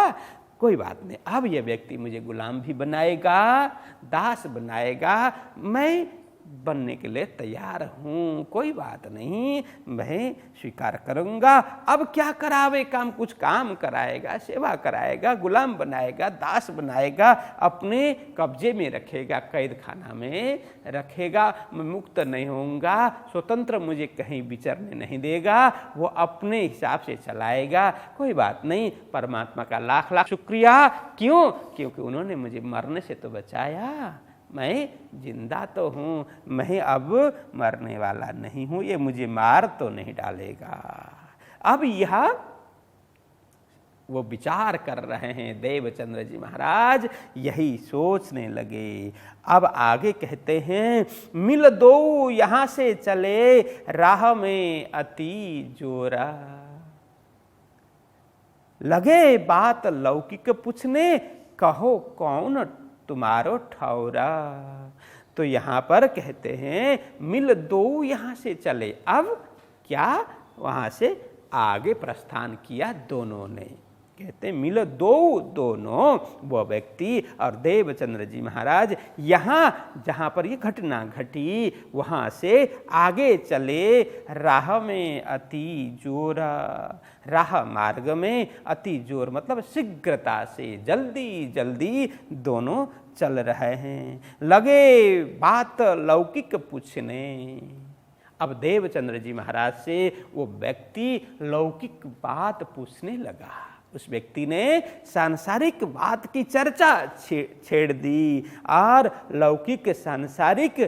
कोई बात नहीं, अब यह व्यक्ति मुझे गुलाम भी बनाएगा, दास बनाएगा, मैं बनने के लिए तैयार हूँ, कोई बात नहीं, मैं स्वीकार करूँगा। अब क्या करावे काम, कुछ काम कराएगा, सेवा कराएगा, गुलाम बनाएगा, दास बनाएगा, अपने कब्जे में रखेगा, कैद खाना में रखेगा, मैं मुक्त नहीं होऊंगा, स्वतंत्र मुझे कहीं विचरने नहीं देगा, वो अपने हिसाब से चलाएगा, कोई बात नहीं। परमात्मा का लाख लाख शुक्रिया। क्यों? क्योंकि उन्होंने मुझे मरने से तो बचाया, मैं जिंदा तो हूँ, मैं अब मरने वाला नहीं हूँ, ये मुझे मार तो नहीं डालेगा। अब यह वो विचार कर रहे हैं देवचंद्र जी महाराज, यही सोचने लगे। अब आगे कहते हैं, मिल दो यहाँ से चले, राह में अति जोरा। लगे बात लौकिक पूछने, कहो कौन तुम्हारो ठौरा। तो यहाँ पर कहते हैं मिल दो यहाँ से चले। अब क्या? वहाँ से आगे प्रस्थान किया दोनों ने। कहते हैं मिल दो, दोनों, वो व्यक्ति और देवचंद्र जी महाराज यहाँ जहाँ पर ये घटना घटी वहाँ से आगे चले। राह में अति जोरा, राह मार्ग में अति जोर मतलब शीघ्रता से, जल्दी जल्दी दोनों चल रहे हैं। लगे बात लौकिक पूछने। अब देवचंद्र जी महाराज से वो व्यक्ति लौकिक बात पूछने लगा। उस व्यक्ति ने सांसारिक बात की चर्चा छेड़ दी और लौकिक सांसारिक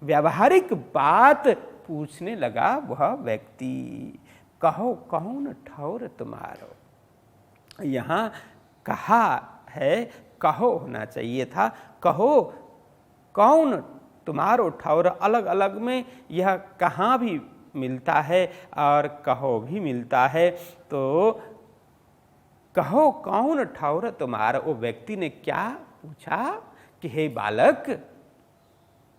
व्यावहारिक बात पूछने लगा वह व्यक्ति। कहो कौन ठौर तुम्हारो। यहाँ कहा है, कहो होना चाहिए था, कहो कौन तुम्हारो ठौर। अलग अलग में यह कहाँ भी मिलता है और कहो भी मिलता है। तो कहो कौन ठौर तुम्हारा। वो व्यक्ति ने क्या पूछा कि हे बालक,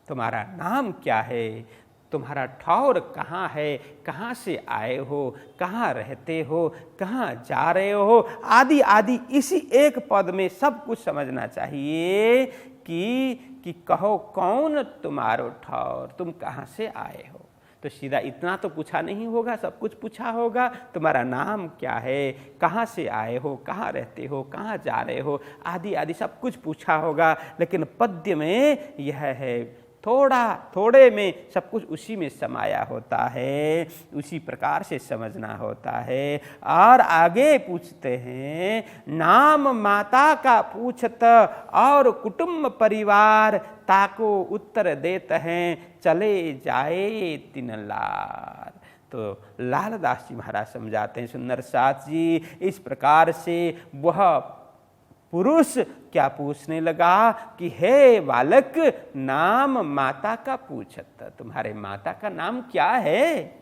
तुम्हारा नाम क्या है, तुम्हारा ठौर कहाँ है, कहाँ से आए हो, कहाँ रहते हो, कहाँ जा रहे हो, आदि आदि। इसी एक पद में सब कुछ समझना चाहिए कि कहो कौन तुम्हारो ठौर, तुम कहाँ से आए हो। तो सीधा इतना तो पूछा नहीं होगा, सब कुछ पूछा होगा। तुम्हारा नाम क्या है, कहाँ से आए हो, कहाँ रहते हो, कहाँ जा रहे हो, आदि आदि सब कुछ पूछा होगा। लेकिन पद्य में यह है, थोड़े में सब कुछ उसी में समाया होता है, उसी प्रकार से समझना होता है। और आगे पूछते हैं, नाम माता का पूछत और कुटुंब परिवार, ताको उत्तर देते हैं चले जाए तीन लार। तो लालदास जी महाराज समझाते हैं, सुंदर साथ जी, इस प्रकार से वह पुरुष क्या पूछने लगा कि हे बालक, नाम माता का पूछत, तुम्हारे माता का नाम क्या है,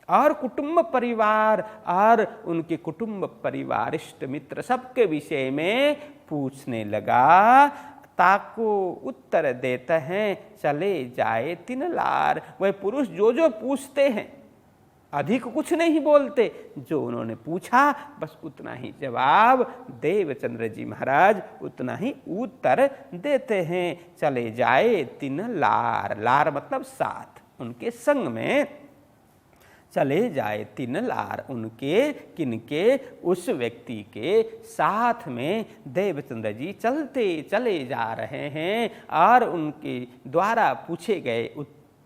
और कुटुंब परिवार और उनके कुटुंब परिवार इष्ट मित्र सबके विषय में पूछने लगा। ताको उत्तर देते हैं चले जाए तीन लार। वह पुरुष जो जो पूछते हैं, अधिक कुछ नहीं बोलते, जो उन्होंने पूछा बस उतना ही जवाब देवचंद्र जी महाराज उतना ही उत्तर देते हैं। चले जाए तीन लार, लार मतलब साथ, उनके संग में चले जाए तीन लार, उनके किनके, उस व्यक्ति के साथ में देवचंद्र जी चलते चले जा रहे हैं और उनके द्वारा पूछे गए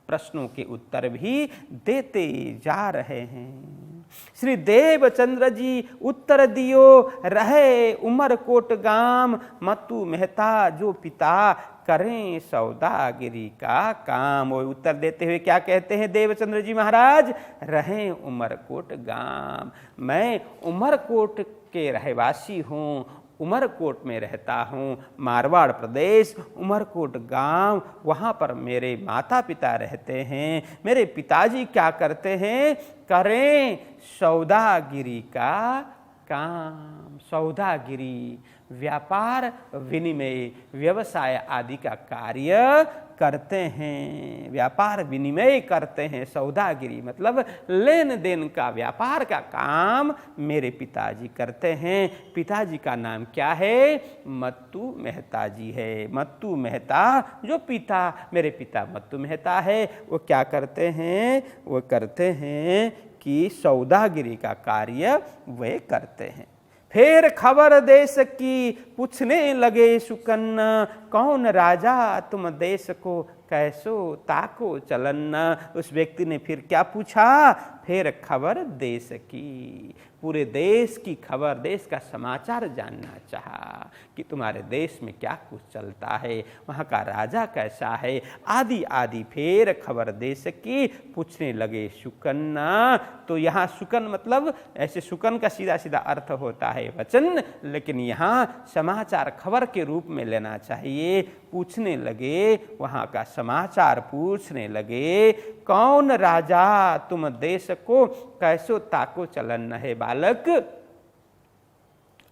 प्रश्नों के उत्तर भी देते जा रहे हैं। श्री देवचंद्र जी उत्तर दियो रहे उमरकोट गाम, मतु मेहता जो पिता करें सौदागिरी का काम। वो उत्तर देते हुए क्या कहते हैं देवचंद्र जी महाराज, रहें उमरकोट गाम, मैं उमरकोट के रहवासी हूँ, उमरकोट में रहता हूँ, मारवाड़ प्रदेश, उमरकोट गांव, वहाँ पर मेरे माता पिता रहते हैं। मेरे पिताजी क्या करते हैं? करें सौदागिरी का काम। सौदागिरी, व्यापार विनिमय, व्यवसाय आदि का कार्य करते हैं। व्यापार विनिमय करते हैं। सौदागिरी मतलब लेन देन का, व्यापार का काम मेरे पिताजी करते हैं। पिताजी का नाम क्या है? मत्तू मेहता जी है। मत्तू मेहता जो पिता, मेरे पिता मत्तू मेहता है, वो क्या करते हैं? वो करते हैं कि सौदागिरी का कार्य वे करते हैं। फिर खबर देश की पूछने लगे सुकन्ना, कौन राजा तुम देश को कैसो ताको चलन्ना। उस व्यक्ति ने फिर क्या पूछा? फिर खबर देश की, पूरे देश की खबर, देश का समाचार जानना चाहा कि तुम्हारे देश में क्या कुछ चलता है, वहाँ का राजा कैसा है, आदि आदि। फिर खबर देश की पूछने लगे सुकन्ना। तो यहाँ सुकन मतलब ऐसे सुकन का सीधा सीधा अर्थ होता है वचन, लेकिन यहाँ समाचार खबर के रूप में लेना चाहिए। पूछने लगे, वहाँ का समाचार पूछने लगे, कौन राजा तुम देश को कैसो ताको चलन है। बालक,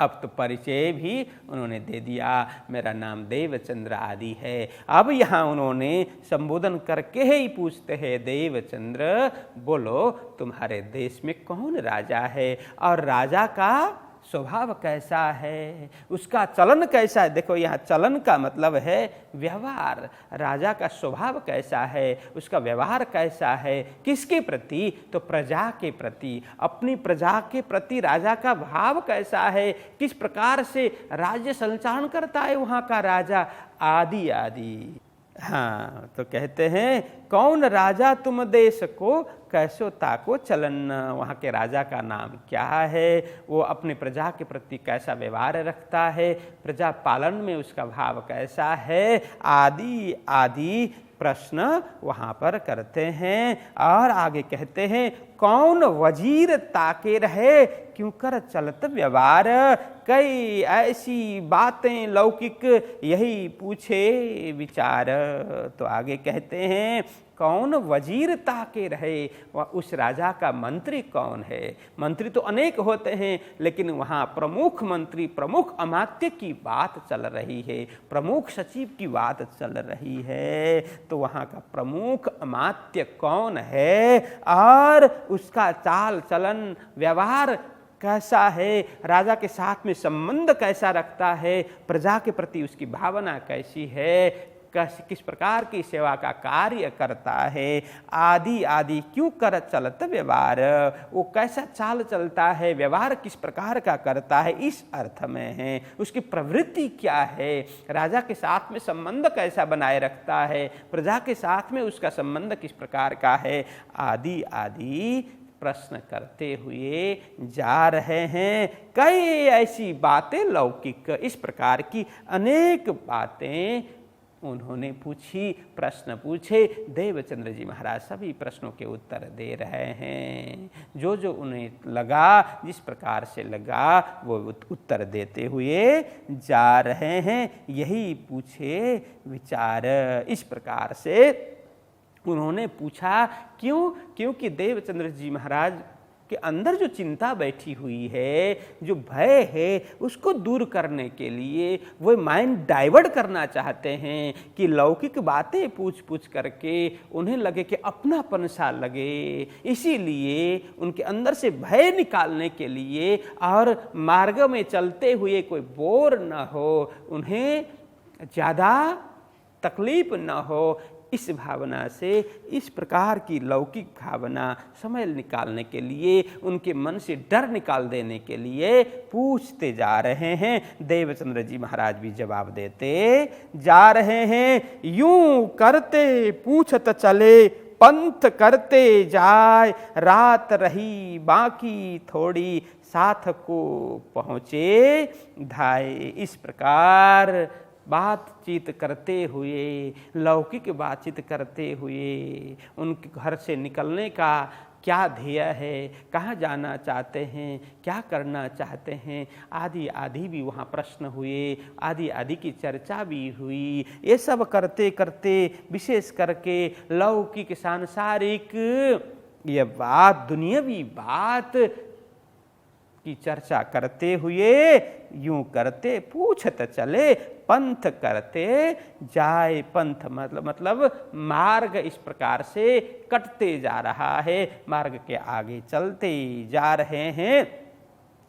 अब तो परिचय भी उन्होंने दे दिया, मेरा नाम देवचंद्र आदि है। अब यहाँ उन्होंने संबोधन करके ही पूछते हैं, देवचंद्र बोलो तुम्हारे देश में कौन राजा है और राजा का स्वभाव कैसा है, उसका चलन कैसा है। देखो यहाँ चलन का मतलब है व्यवहार। राजा का स्वभाव कैसा है, उसका व्यवहार कैसा है, किसके प्रति? तो प्रजा के प्रति। अपनी प्रजा के प्रति राजा का भाव कैसा है, किस प्रकार से राज्य संचालन करता है वहाँ का राजा, आदि आदि। हाँ, तो कहते हैं कौन राजा तुम देश को कैसो ताको चलन। वहाँ के राजा का नाम क्या है, वो अपने प्रजा के प्रति कैसा व्यवहार रखता है, प्रजा पालन में उसका भाव कैसा है, आदि आदि प्रश्न वहाँ पर करते हैं। और आगे कहते हैं, कौन वजीर ताके रहे क्यों कर चलत व्यवहार। कई ऐसी बातें लौकिक यही पूछे विचार। तो आगे कहते हैं, कौन वजीर ताके रहे, वह उस राजा का मंत्री कौन है। मंत्री तो अनेक होते हैं, लेकिन वहाँ प्रमुख मंत्री, प्रमुख अमात्य की बात चल रही है, प्रमुख सचिव की बात चल रही है। तो वहाँ का प्रमुख अमात्य कौन है और उसका चाल चलन व्यवहार कैसा है, राजा के साथ में संबंध कैसा रखता है, प्रजा के प्रति उसकी भावना कैसी है, किस प्रकार की सेवा का कार्य करता है, आदि आदि। क्यों कर चलत व्यवहार, वो कैसा चाल चलता है, व्यवहार किस प्रकार का करता है, इस अर्थ में है। उसकी प्रवृत्ति क्या है, राजा के साथ में संबंध कैसा बनाए रखता है, प्रजा के साथ में उसका संबंध किस प्रकार का है, आदि आदि प्रश्न करते हुए जा रहे हैं। कई ऐसी बातें लौकिक, इस प्रकार की अनेक बातें उन्होंने पूछी, प्रश्न पूछे। देवचंद्र जी महाराज सभी प्रश्नों के उत्तर दे रहे हैं। जो जो उन्हें लगा, जिस प्रकार से लगा, वो उत्तर देते हुए जा रहे हैं। यही पूछे विचार। इस प्रकार से उन्होंने पूछा। क्यों? क्योंकि देवचंद्र जी महाराज के अंदर जो चिंता बैठी हुई है, जो भय है, उसको दूर करने के लिए वो माइंड डाइवर्ट करना चाहते हैं कि लौकिक बातें पूछ पूछ करके उन्हें लगे कि अपनापन सा लगे। इसीलिए उनके अंदर से भय निकालने के लिए और मार्ग में चलते हुए कोई बोर न हो, उन्हें ज़्यादा तकलीफ न हो, इस भावना से, इस प्रकार की लौकिक भावना समय निकालने के लिए, उनके मन से डर निकाल देने के लिए पूछते जा रहे हैं। देवचंद्र जी महाराज भी जवाब देते जा रहे हैं। यूं करते पूछत चले, पंथ करते जाए, रात रही बाकी थोड़ी, साथ को पहुँचे धाए। इस प्रकार बातचीत करते हुए, लौकिक बातचीत करते हुए, उनके घर से निकलने का क्या ध्येय है, कहाँ जाना चाहते हैं, क्या करना चाहते हैं, आदि आदि भी वहाँ प्रश्न हुए, आदि आदि की चर्चा भी हुई। ये सब करते करते विशेष करके लौकिक सांसारिक ये बात, दुनियावी बात की चर्चा करते हुए यूं करते पूछत चले, पंथ करते जाए। पंथ मतलब मार्ग इस प्रकार से कटते जा रहा है, मार्ग के आगे चलते जा रहे हैं।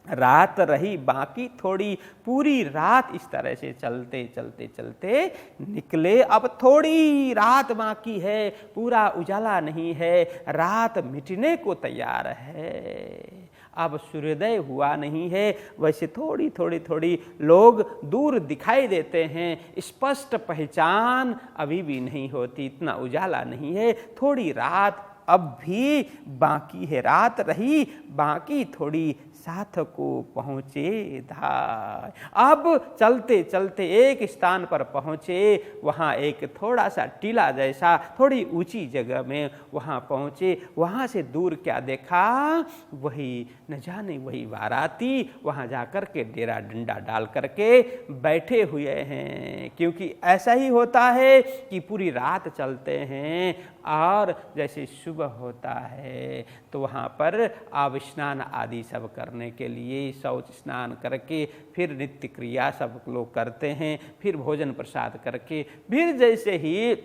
रात रही बाकी थोड़ी, पूरी रात इस तरह से चलते चलते चलते निकले। अब थोड़ी रात बाकी है, पूरा उजाला नहीं है, रात मिटने को तैयार है। अब सूर्योदय हुआ नहीं है, वैसे थोड़ी थोड़ी थोड़ी लोग दूर दिखाई देते हैं, स्पष्ट पहचान अभी भी नहीं होती, इतना उजाला नहीं है। थोड़ी रात अब भी बाकी है, रात रही बाकी थोड़ी, साथ को पहुँचे धाय। अब चलते चलते एक स्थान पर पहुँचे, वहाँ एक थोड़ा सा टीला जैसा थोड़ी ऊंची जगह में वहाँ पहुँचे। वहाँ से दूर क्या देखा, वही न जाने वही बाराती वहाँ जाकर के डेरा डंडा डाल करके बैठे हुए हैं। क्योंकि ऐसा ही होता है कि पूरी रात चलते हैं और जैसे सुबह होता है तो वहाँ पर आब स्नान आदि सब करने के लिए शौच स्नान करके फिर नित्य क्रिया सब लोग करते हैं, फिर भोजन प्रसाद करके फिर जैसे ही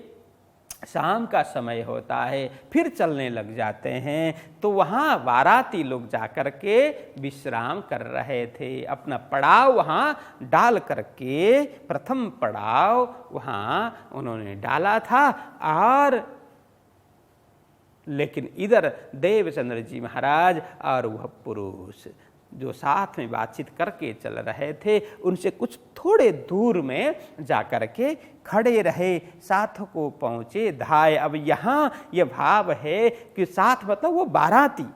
शाम का समय होता है फिर चलने लग जाते हैं। तो वहाँ बाराती लोग जाकर के विश्राम कर रहे थे, अपना पड़ाव वहाँ डाल करके, प्रथम पड़ाव वहाँ उन्होंने डाला था। और लेकिन इधर देवचंद्र जी महाराज और वह पुरुष जो साथ में बातचीत करके चल रहे थे, उनसे कुछ थोड़े दूर में जाकर के खड़े रहे, साथ को पहुँचे धाय। अब यहाँ यह भाव है कि साथ मतलब वो बाराती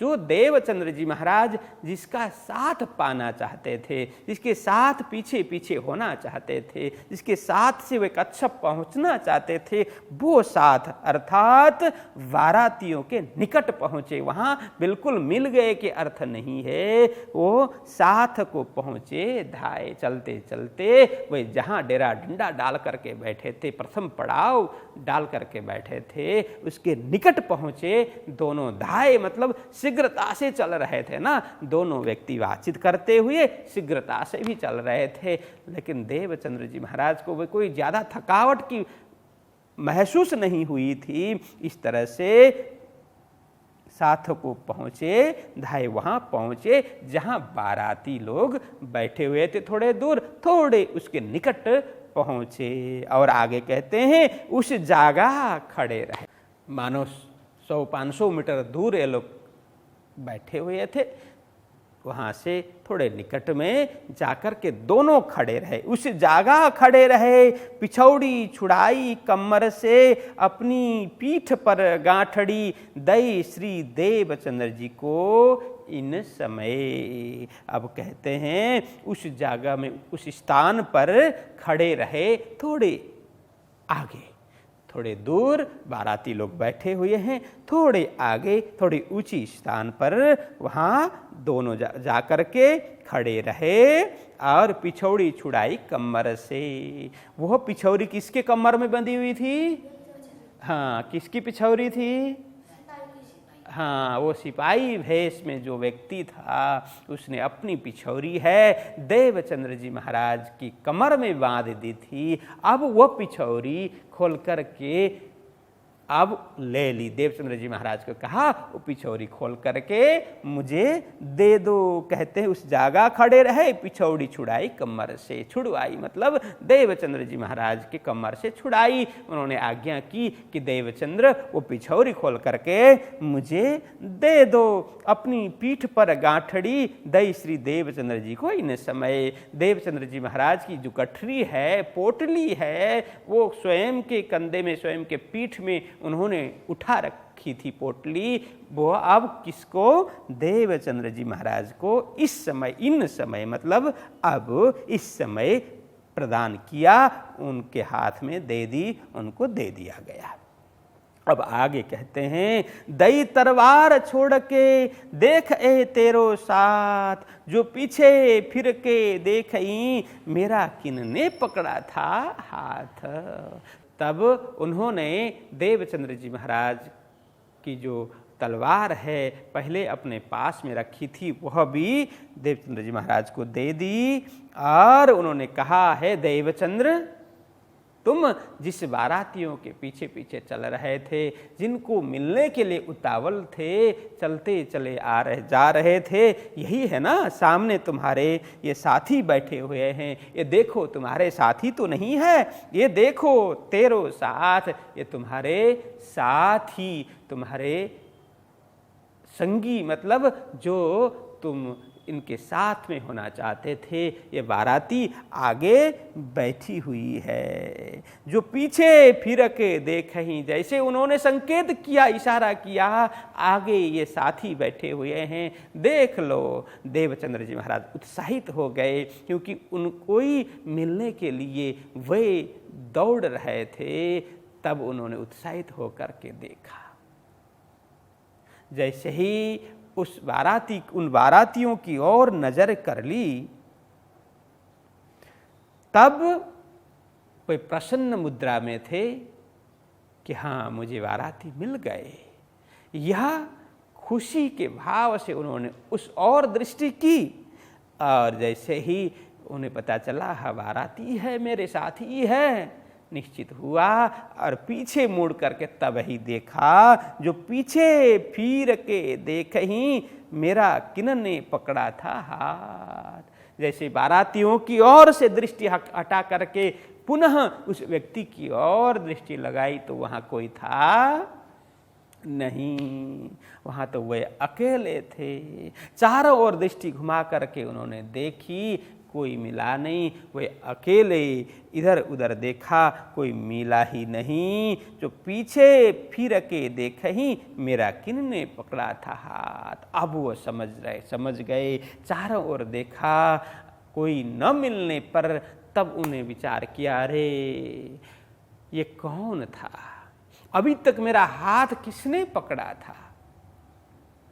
जो देवचंद्र जी महाराज जिसका साथ पाना चाहते थे, जिसके साथ पीछे पीछे होना चाहते थे, जिसके साथ से वे कच्छप पहुंचना चाहते थे, वो साथ अर्थात बारातियों के निकट पहुंचे। वहाँ बिल्कुल मिल गए के अर्थ नहीं है, वो साथ को पहुंचे धाए। चलते चलते वे जहाँ डेरा डंडा डाल करके बैठे थे, प्रथम पड़ाव डाल करके बैठे थे, उसके निकट पहुंचे। दोनों धाए मतलब शीघ्रता से चल रहे थे ना, दोनों व्यक्ति बातचीत करते हुए शीघ्रता से भी चल रहे थे। लेकिन देवचंद्र जी महाराज को वे कोई ज्यादा थकावट की महसूस नहीं हुई थी। इस तरह से साथ को पहुंचे धाए, वहां पहुंचे जहां बाराती लोग बैठे हुए थे। थोड़े दूर, थोड़े उसके निकट पहुंचे और आगे कहते हैं उस जगह खड़े रहे। मानो 100-500 मीटर दूर ये लोग बैठे हुए थे, वहाँ से थोड़े निकट में जाकर के दोनों खड़े रहे, उस जगह खड़े रहे। पिछौड़ी छुड़ाई कमर से, अपनी पीठ पर गांठड़ी दई श्री देवचंद्र जी को इन समय। अब कहते हैं उस जगह में, उस स्थान पर खड़े रहे। थोड़े आगे, थोड़े दूर बाराती लोग बैठे हुए हैं, थोड़े आगे थोड़ी ऊंची स्थान पर वहाँ दोनों जाकर के खड़े रहे और पिछौड़ी छुड़ाई कमर से। वह पिछौड़ी किसके कमर में बंधी हुई थी? हाँ, किसकी पिछौड़ी थी? हाँ, वो सिपाही भेष में जो व्यक्ति था उसने अपनी पिछौरी है देवचंद्र जी महाराज की कमर में बांध दी थी। अब वह पिछौरी खोल करके अब ले ली। देवचंद्र जी महाराज को कहा वो पिछौरी खोल करके मुझे दे दो। कहते हैं उस जगह खड़े रहे, पिछौड़ी छुड़ाई कमर से। छुड़वाई मतलब देवचंद्र जी महाराज के कमर से छुड़ाई। उन्होंने आज्ञा की कि देवचंद्र वो पिछौरी खोल करके मुझे दे दो। अपनी पीठ पर गांठड़ी दई श्री देवचंद्र जी को इन समय। देवचंद्र जी महाराज की जो गठरी है, पोटली है, वो स्वयं के कंधे में, स्वयं के पीठ में उन्होंने उठा रखी थी पोटली। वो अब किसको? देवचंद्र जी महाराज को इस समय, इन समय मतलब अब इस समय प्रदान किया, उनके हाथ में दे दी, उनको दे दिया गया। अब आगे कहते हैं, दई तलवार छोड़ के देख ए तेरो साथ, जो पीछे फिर के देखई मेरा किनने पकड़ा था हाथ। तब उन्होंने देवचंद्र जी महाराज की जो तलवार है पहले अपने पास में रखी थी, वह भी देवचंद्र जी महाराज को दे दी और उन्होंने कहा, है देवचंद्र, तुम जिस बारातियों के पीछे पीछे चल रहे थे, जिनको मिलने के लिए उतावल थे, चलते चले जा रहे थे, यही है ना सामने तुम्हारे ये साथी बैठे हुए हैं। ये देखो तुम्हारे साथी तो नहीं है, ये देखो तेरो साथ, ये तुम्हारे साथी, तुम्हारे संगी, मतलब जो तुम इनके साथ में होना चाहते थे, ये बाराती आगे बैठी हुई है। जो पीछे फिर के देखहीं, जैसे उन्होंने संकेत किया, इशारा किया, आगे ये साथी बैठे हुए हैं, देख लो। देवचंद्र जी महाराज उत्साहित हो गए, क्योंकि उनको ही मिलने के लिए वे दौड़ रहे थे। तब उन्होंने उत्साहित होकर के देखा। जैसे ही उन बारातियों की ओर नजर कर ली, तब वे प्रसन्न मुद्रा में थे कि हाँ, मुझे बाराती मिल गए। यह खुशी के भाव से उन्होंने उस ओर दृष्टि की, और जैसे ही उन्हें पता चला हाँ बाराती है, मेरे साथी है, निश्चित हुआ और पीछे मुड़ करके तब ही देखा, जो पीछे फिर के देखहीं मेरा किनने पकड़ा था हाथ। जैसे बारातियों की ओर से दृष्टि हटा करके पुनः उस व्यक्ति की ओर दृष्टि लगाई तो वहाँ कोई था नहीं, वहाँ तो वे अकेले थे। चारों ओर दृष्टि घुमा करके उन्होंने देखी, कोई मिला नहीं। वे अकेले इधर उधर देखा, कोई मिला ही नहीं। जो पीछे फिर के देखहीं मेरा किनने पकड़ा था हाथ। अब वो समझ गए। चारों ओर देखा, कोई न मिलने पर तब उन्हें विचार किया, अरे ये कौन था, अभी तक मेरा हाथ किसने पकड़ा था।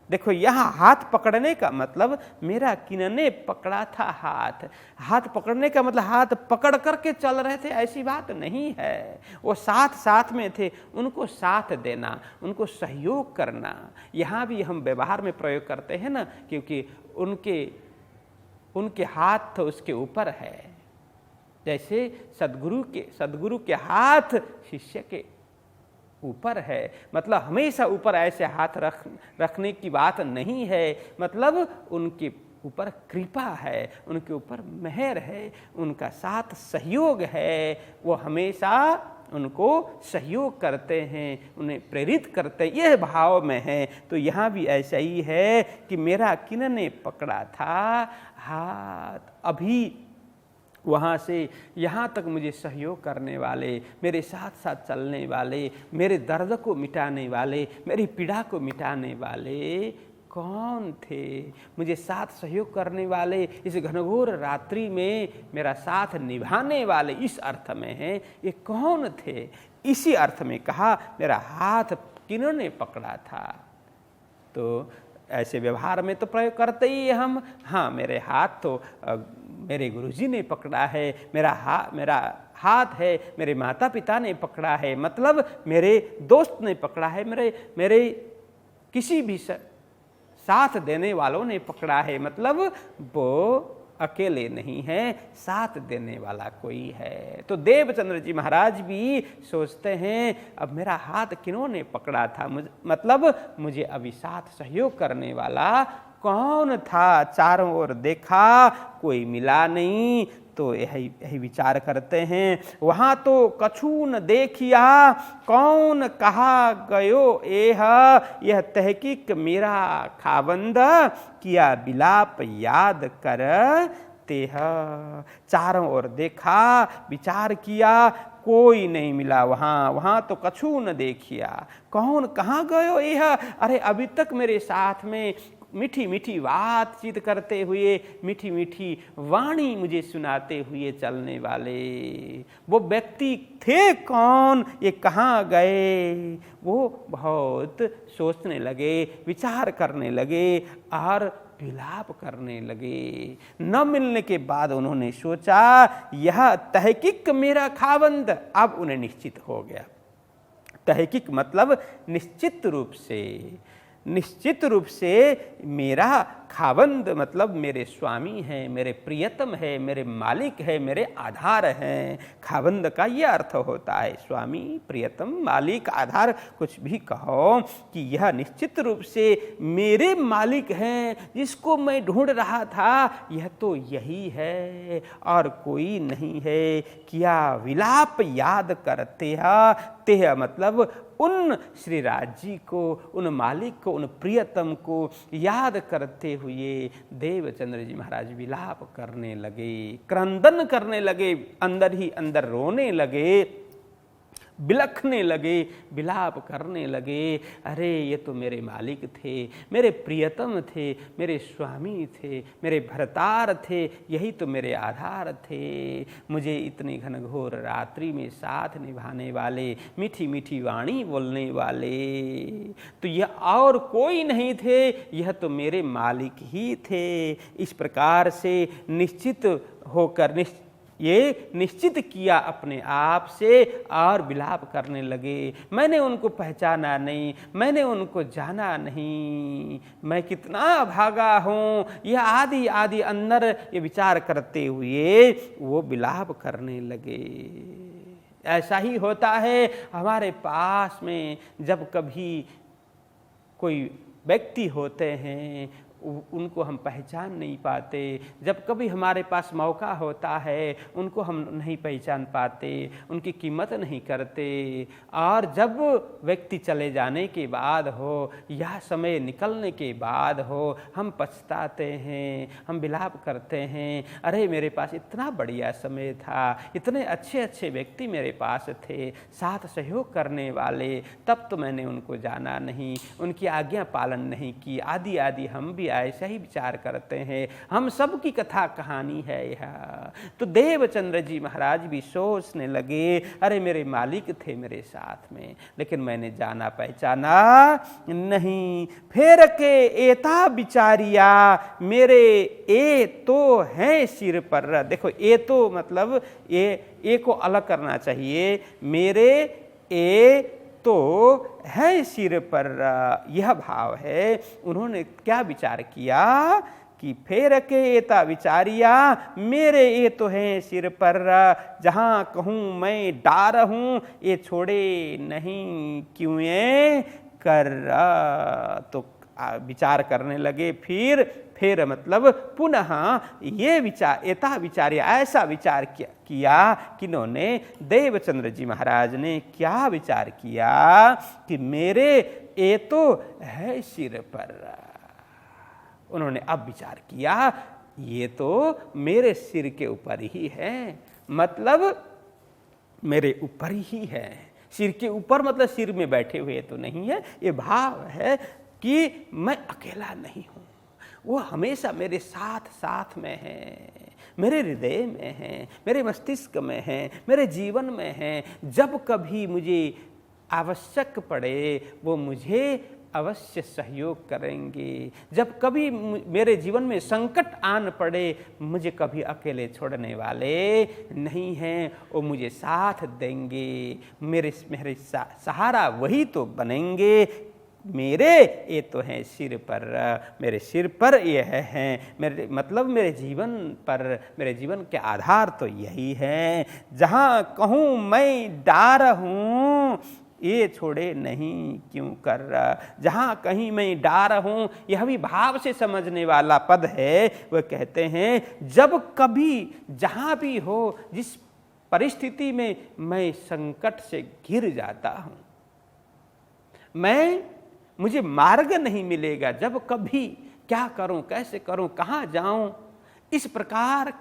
देखो, यहाँ हाथ पकड़ने का मतलब मेरा किनने पकड़ा था हाथ। हाथ पकड़ने का मतलब हाथ पकड़ करके चल रहे थे, ऐसी बात नहीं है। वो साथ में थे, उनको साथ देना, उनको सहयोग करना। यहाँ भी हम व्यवहार में प्रयोग करते हैं ना, क्योंकि उनके हाथ तो उसके ऊपर है। जैसे सद्गुरु के हाथ शिष्य के ऊपर है, मतलब हमेशा ऊपर ऐसे हाथ रखने की बात नहीं है। मतलब उनके ऊपर कृपा है, उनके ऊपर मेहर है, उनका साथ सहयोग है। वो हमेशा उनको सहयोग करते हैं, उन्हें प्रेरित करते हैं, यह भाव में है। तो यहाँ भी ऐसा ही है कि मेरा किनने पकड़ा था हाथ। अभी वहाँ से यहाँ तक मुझे सहयोग करने वाले, मेरे साथ साथ चलने वाले, मेरे दर्द को मिटाने वाले, मेरी पीड़ा को मिटाने वाले कौन थे? मुझे साथ सहयोग करने वाले, इस घनघोर रात्रि में मेरा साथ निभाने वाले, इस अर्थ में है ये कौन थे? इसी अर्थ में कहा मेरा हाथ किन्होंने पकड़ा था। तो ऐसे व्यवहार में तो प्रयोग करते ही हम, हाँ मेरे हाथ तो मेरे गुरुजी ने पकड़ा है, मेरा हाथ है मेरे माता पिता ने पकड़ा है, मतलब मेरे दोस्त ने पकड़ा है, मेरे किसी भी साथ देने वालों ने पकड़ा है। मतलब वो अकेले नहीं है, साथ देने वाला कोई है। तो देवचंद्र जी महाराज भी सोचते हैं अब मेरा हाथ किन्होंने पकड़ा था, मतलब मुझे अभी साथ सहयोग करने वाला कौन था। चारों ओर देखा, कोई मिला नहीं। तो यही विचार करते हैं। वहाँ तो कछु न देखिया, कौन कहा गयो यह तहकीक मेरा खाबंद, किया बिलाप याद कर तेह। चारों ओर देखा, विचार किया, कोई नहीं मिला। वहाँ तो कछु न देखिया, कौन कहाँ गयो यह, अरे अभी तक मेरे साथ में मीठी मीठी बातचीत करते हुए, मीठी मीठी वाणी मुझे सुनाते हुए चलने वाले वो व्यक्ति थे कौन, ये कहाँ गए? वो बहुत सोचने लगे, विचार करने लगे और विलाप करने लगे। न मिलने के बाद उन्होंने सोचा यह तहकीक मेरा खावंद। अब उन्हें निश्चित हो गया, तहकीक मतलब निश्चित रूप से मेरा खावंद मतलब मेरे स्वामी हैं, मेरे प्रियतम है, मेरे मालिक है, मेरे आधार हैं। खावंद का ये अर्थ होता है स्वामी, प्रियतम, मालिक, आधार, कुछ भी कहो, कि यह निश्चित रूप से मेरे मालिक हैं, जिसको मैं ढूंढ रहा था यह तो यही है और कोई नहीं है। क्या विलाप याद करते हैं, तेह मतलब उन श्री राज जी को, उन मालिक को, उन प्रियतम को याद करते हुए देवचंद्र जी महाराज विलाप करने लगे, क्रंदन करने लगे, अंदर ही अंदर रोने लगे, बिलखने लगे, विलाप करने लगे। अरे ये तो मेरे मालिक थे, मेरे प्रियतम थे, मेरे स्वामी थे, मेरे भरतार थे, यही तो मेरे आधार थे। मुझे इतनी घनघोर रात्रि में साथ निभाने वाले, मीठी मीठी वाणी बोलने वाले तो यह और कोई नहीं थे, यह तो मेरे मालिक ही थे। इस प्रकार से निश्चित होकर ये निश्चित किया अपने आप से और विलाप करने लगे। मैंने उनको पहचाना नहीं, मैंने उनको जाना नहीं, मैं कितना भागा हूँ, यह आदि आदि अंदर ये विचार करते हुए वो विलाप करने लगे। ऐसा ही होता है हमारे पास में, जब कभी कोई व्यक्ति होते हैं उनको हम पहचान नहीं पाते, जब कभी हमारे पास मौका होता है उनको हम नहीं पहचान पाते, उनकी कीमत नहीं करते, और जब व्यक्ति चले जाने के बाद हो या समय निकलने के बाद हो हम पछताते हैं, हम विलाप करते हैं। अरे मेरे पास इतना बढ़िया समय था, इतने अच्छे अच्छे व्यक्ति मेरे पास थे, साथ सहयोग करने वाले, तब तो मैंने उनको जाना नहीं, उनकी आज्ञा पालन नहीं की, आदि आदि हम भी ऐसा ही विचार करते हैं। हम सब की कथा कहानी है यह। तो देवचंद्र जी महाराज भी सोचने लगे, अरे मेरे मालिक थे मेरे साथ में, लेकिन मैंने जाना पहचाना नहीं। फेर के एता विचारिया मेरे ए तो है सिर पर। देखो ए तो मतलब ए को अलग करना चाहिए, मेरे ए तो है सिर पर, यह भाव है। उन्होंने क्या विचार किया कि फेर के एता विचारिया मेरे ये तो है सिर पर, जहाँ कहूँ मैं डार हूँ ये छोड़े नहीं क्यों ये कर। तो विचार करने लगे, फिर मतलब पुनः ये विचार, एता विचार, ऐसा विचार किया कि इन्होंने देवचंद्र जी महाराज ने क्या विचार किया कि मेरे ये तो है सिर पर। उन्होंने अब विचार किया ये तो मेरे सिर के ऊपर ही है, मतलब मेरे ऊपर ही है। सिर के ऊपर मतलब सिर में बैठे हुए तो नहीं है, ये भाव है कि मैं अकेला नहीं हूँ, वो हमेशा मेरे साथ साथ में है, मेरे हृदय में है, मेरे मस्तिष्क में है, मेरे जीवन में है। जब कभी मुझे आवश्यक पड़े वो मुझे अवश्य सहयोग करेंगे। जब कभी मेरे जीवन में संकट आन पड़े मुझे कभी अकेले छोड़ने वाले नहीं हैं, वो मुझे साथ देंगे, मेरे सहारा वही तो बनेंगे। मेरे ये तो हैं सिर पर, मेरे सिर पर ये हैं, मेरे मतलब मेरे जीवन पर, मेरे जीवन के आधार तो यही है। जहाँ कहूँ मैं डार हूँ ये छोड़े नहीं क्यों कर। जहाँ कहीं मैं डार हूँ, यह भी भाव से समझने वाला पद है। वह कहते हैं जब कभी जहाँ भी हो, जिस परिस्थिति में मैं संकट से घिर जाता हूँ, मुझे मार्ग नहीं मिलेगा, जब कभी क्या करूं, कैसे करूं, कहाँ जाऊं, इस प्रकार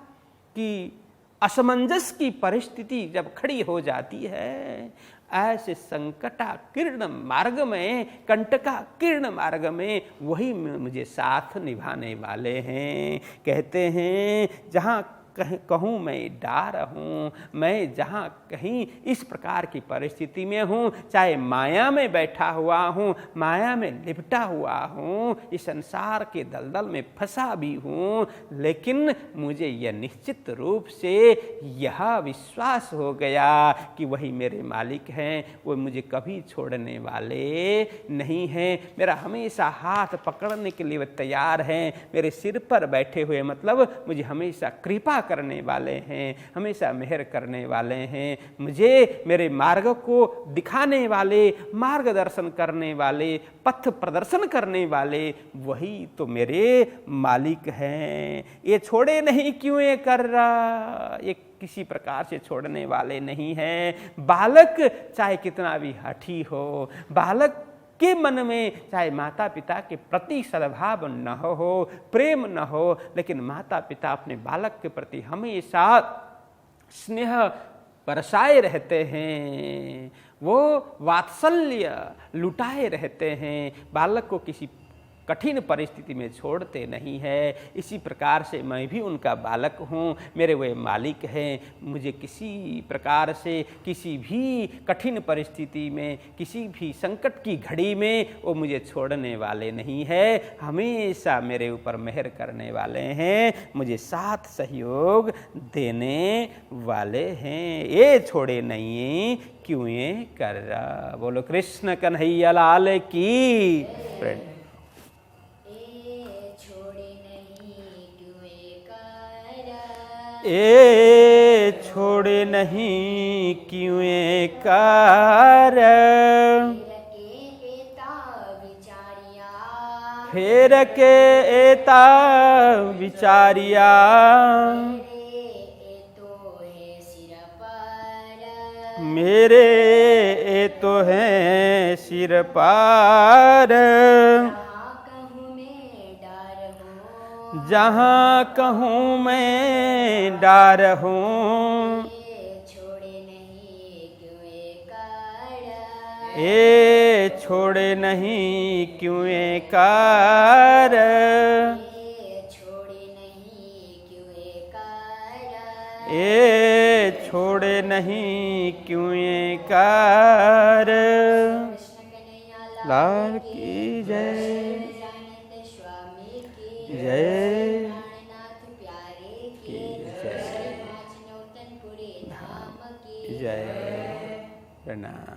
की असमंजस की परिस्थिति जब खड़ी हो जाती है, ऐसे संकटाकीर्ण मार्ग में, कंटकाकीर्ण मार्ग में वही मुझे साथ निभाने वाले हैं। कहते हैं जहाँ कहूँ मैं डार हूँ, मैं जहाँ कहीं इस प्रकार की परिस्थिति में हूँ, चाहे माया में बैठा हुआ हूँ, माया में लिपटा हुआ हूँ, इस संसार के दलदल में फंसा भी हूँ, लेकिन मुझे यह निश्चित रूप से यह विश्वास हो गया कि वही मेरे मालिक हैं, वो मुझे कभी छोड़ने वाले नहीं हैं। मेरा हमेशा हाथ पकड़ने के लिए वे तैयार हैं, मेरे सिर पर बैठे हुए, मतलब मुझे हमेशा कृपा करने वाले हैं, हमेशा मेहर करने वाले हैं, मुझे मेरे मार्ग को दिखाने वाले, मार्गदर्शन करने वाले, पथ प्रदर्शन करने वाले वही तो मेरे मालिक हैं। ये छोड़े नहीं क्यों ये कर रहा, ये किसी प्रकार से छोड़ने वाले नहीं हैं। बालक चाहे कितना भी हठी हो, बालक के मन में चाहे माता पिता के प्रति सद्भाव न हो, प्रेम न हो, लेकिन माता पिता अपने बालक के प्रति हमेशा स्नेह बरसाए रहते हैं, वो वात्सल्य लुटाए रहते हैं, बालक को किसी कठिन परिस्थिति में छोड़ते नहीं है। इसी प्रकार से मैं भी उनका बालक हूँ, मेरे वे मालिक हैं, मुझे किसी प्रकार से किसी भी कठिन परिस्थिति में, किसी भी संकट की घड़ी में वो मुझे छोड़ने वाले नहीं है, हमेशा मेरे ऊपर मेहर करने वाले हैं, मुझे साथ सहयोग देने वाले हैं। ये छोड़े नहीं क्यों ये कर रहा। बोलो कृष्ण कन्हैया लाल की। फ्रेंड ए छोड़े नहीं क्यों कार, फेर के एता विचारिया, मेरे ए तो है सिर पार, जहाँ कहूँ मैं डार हूँ, ए छोड़े नहीं क्यों कार, ए छोड़े नहीं क्यों कार। लाल की जय, जय की जय, जय प्रणाम।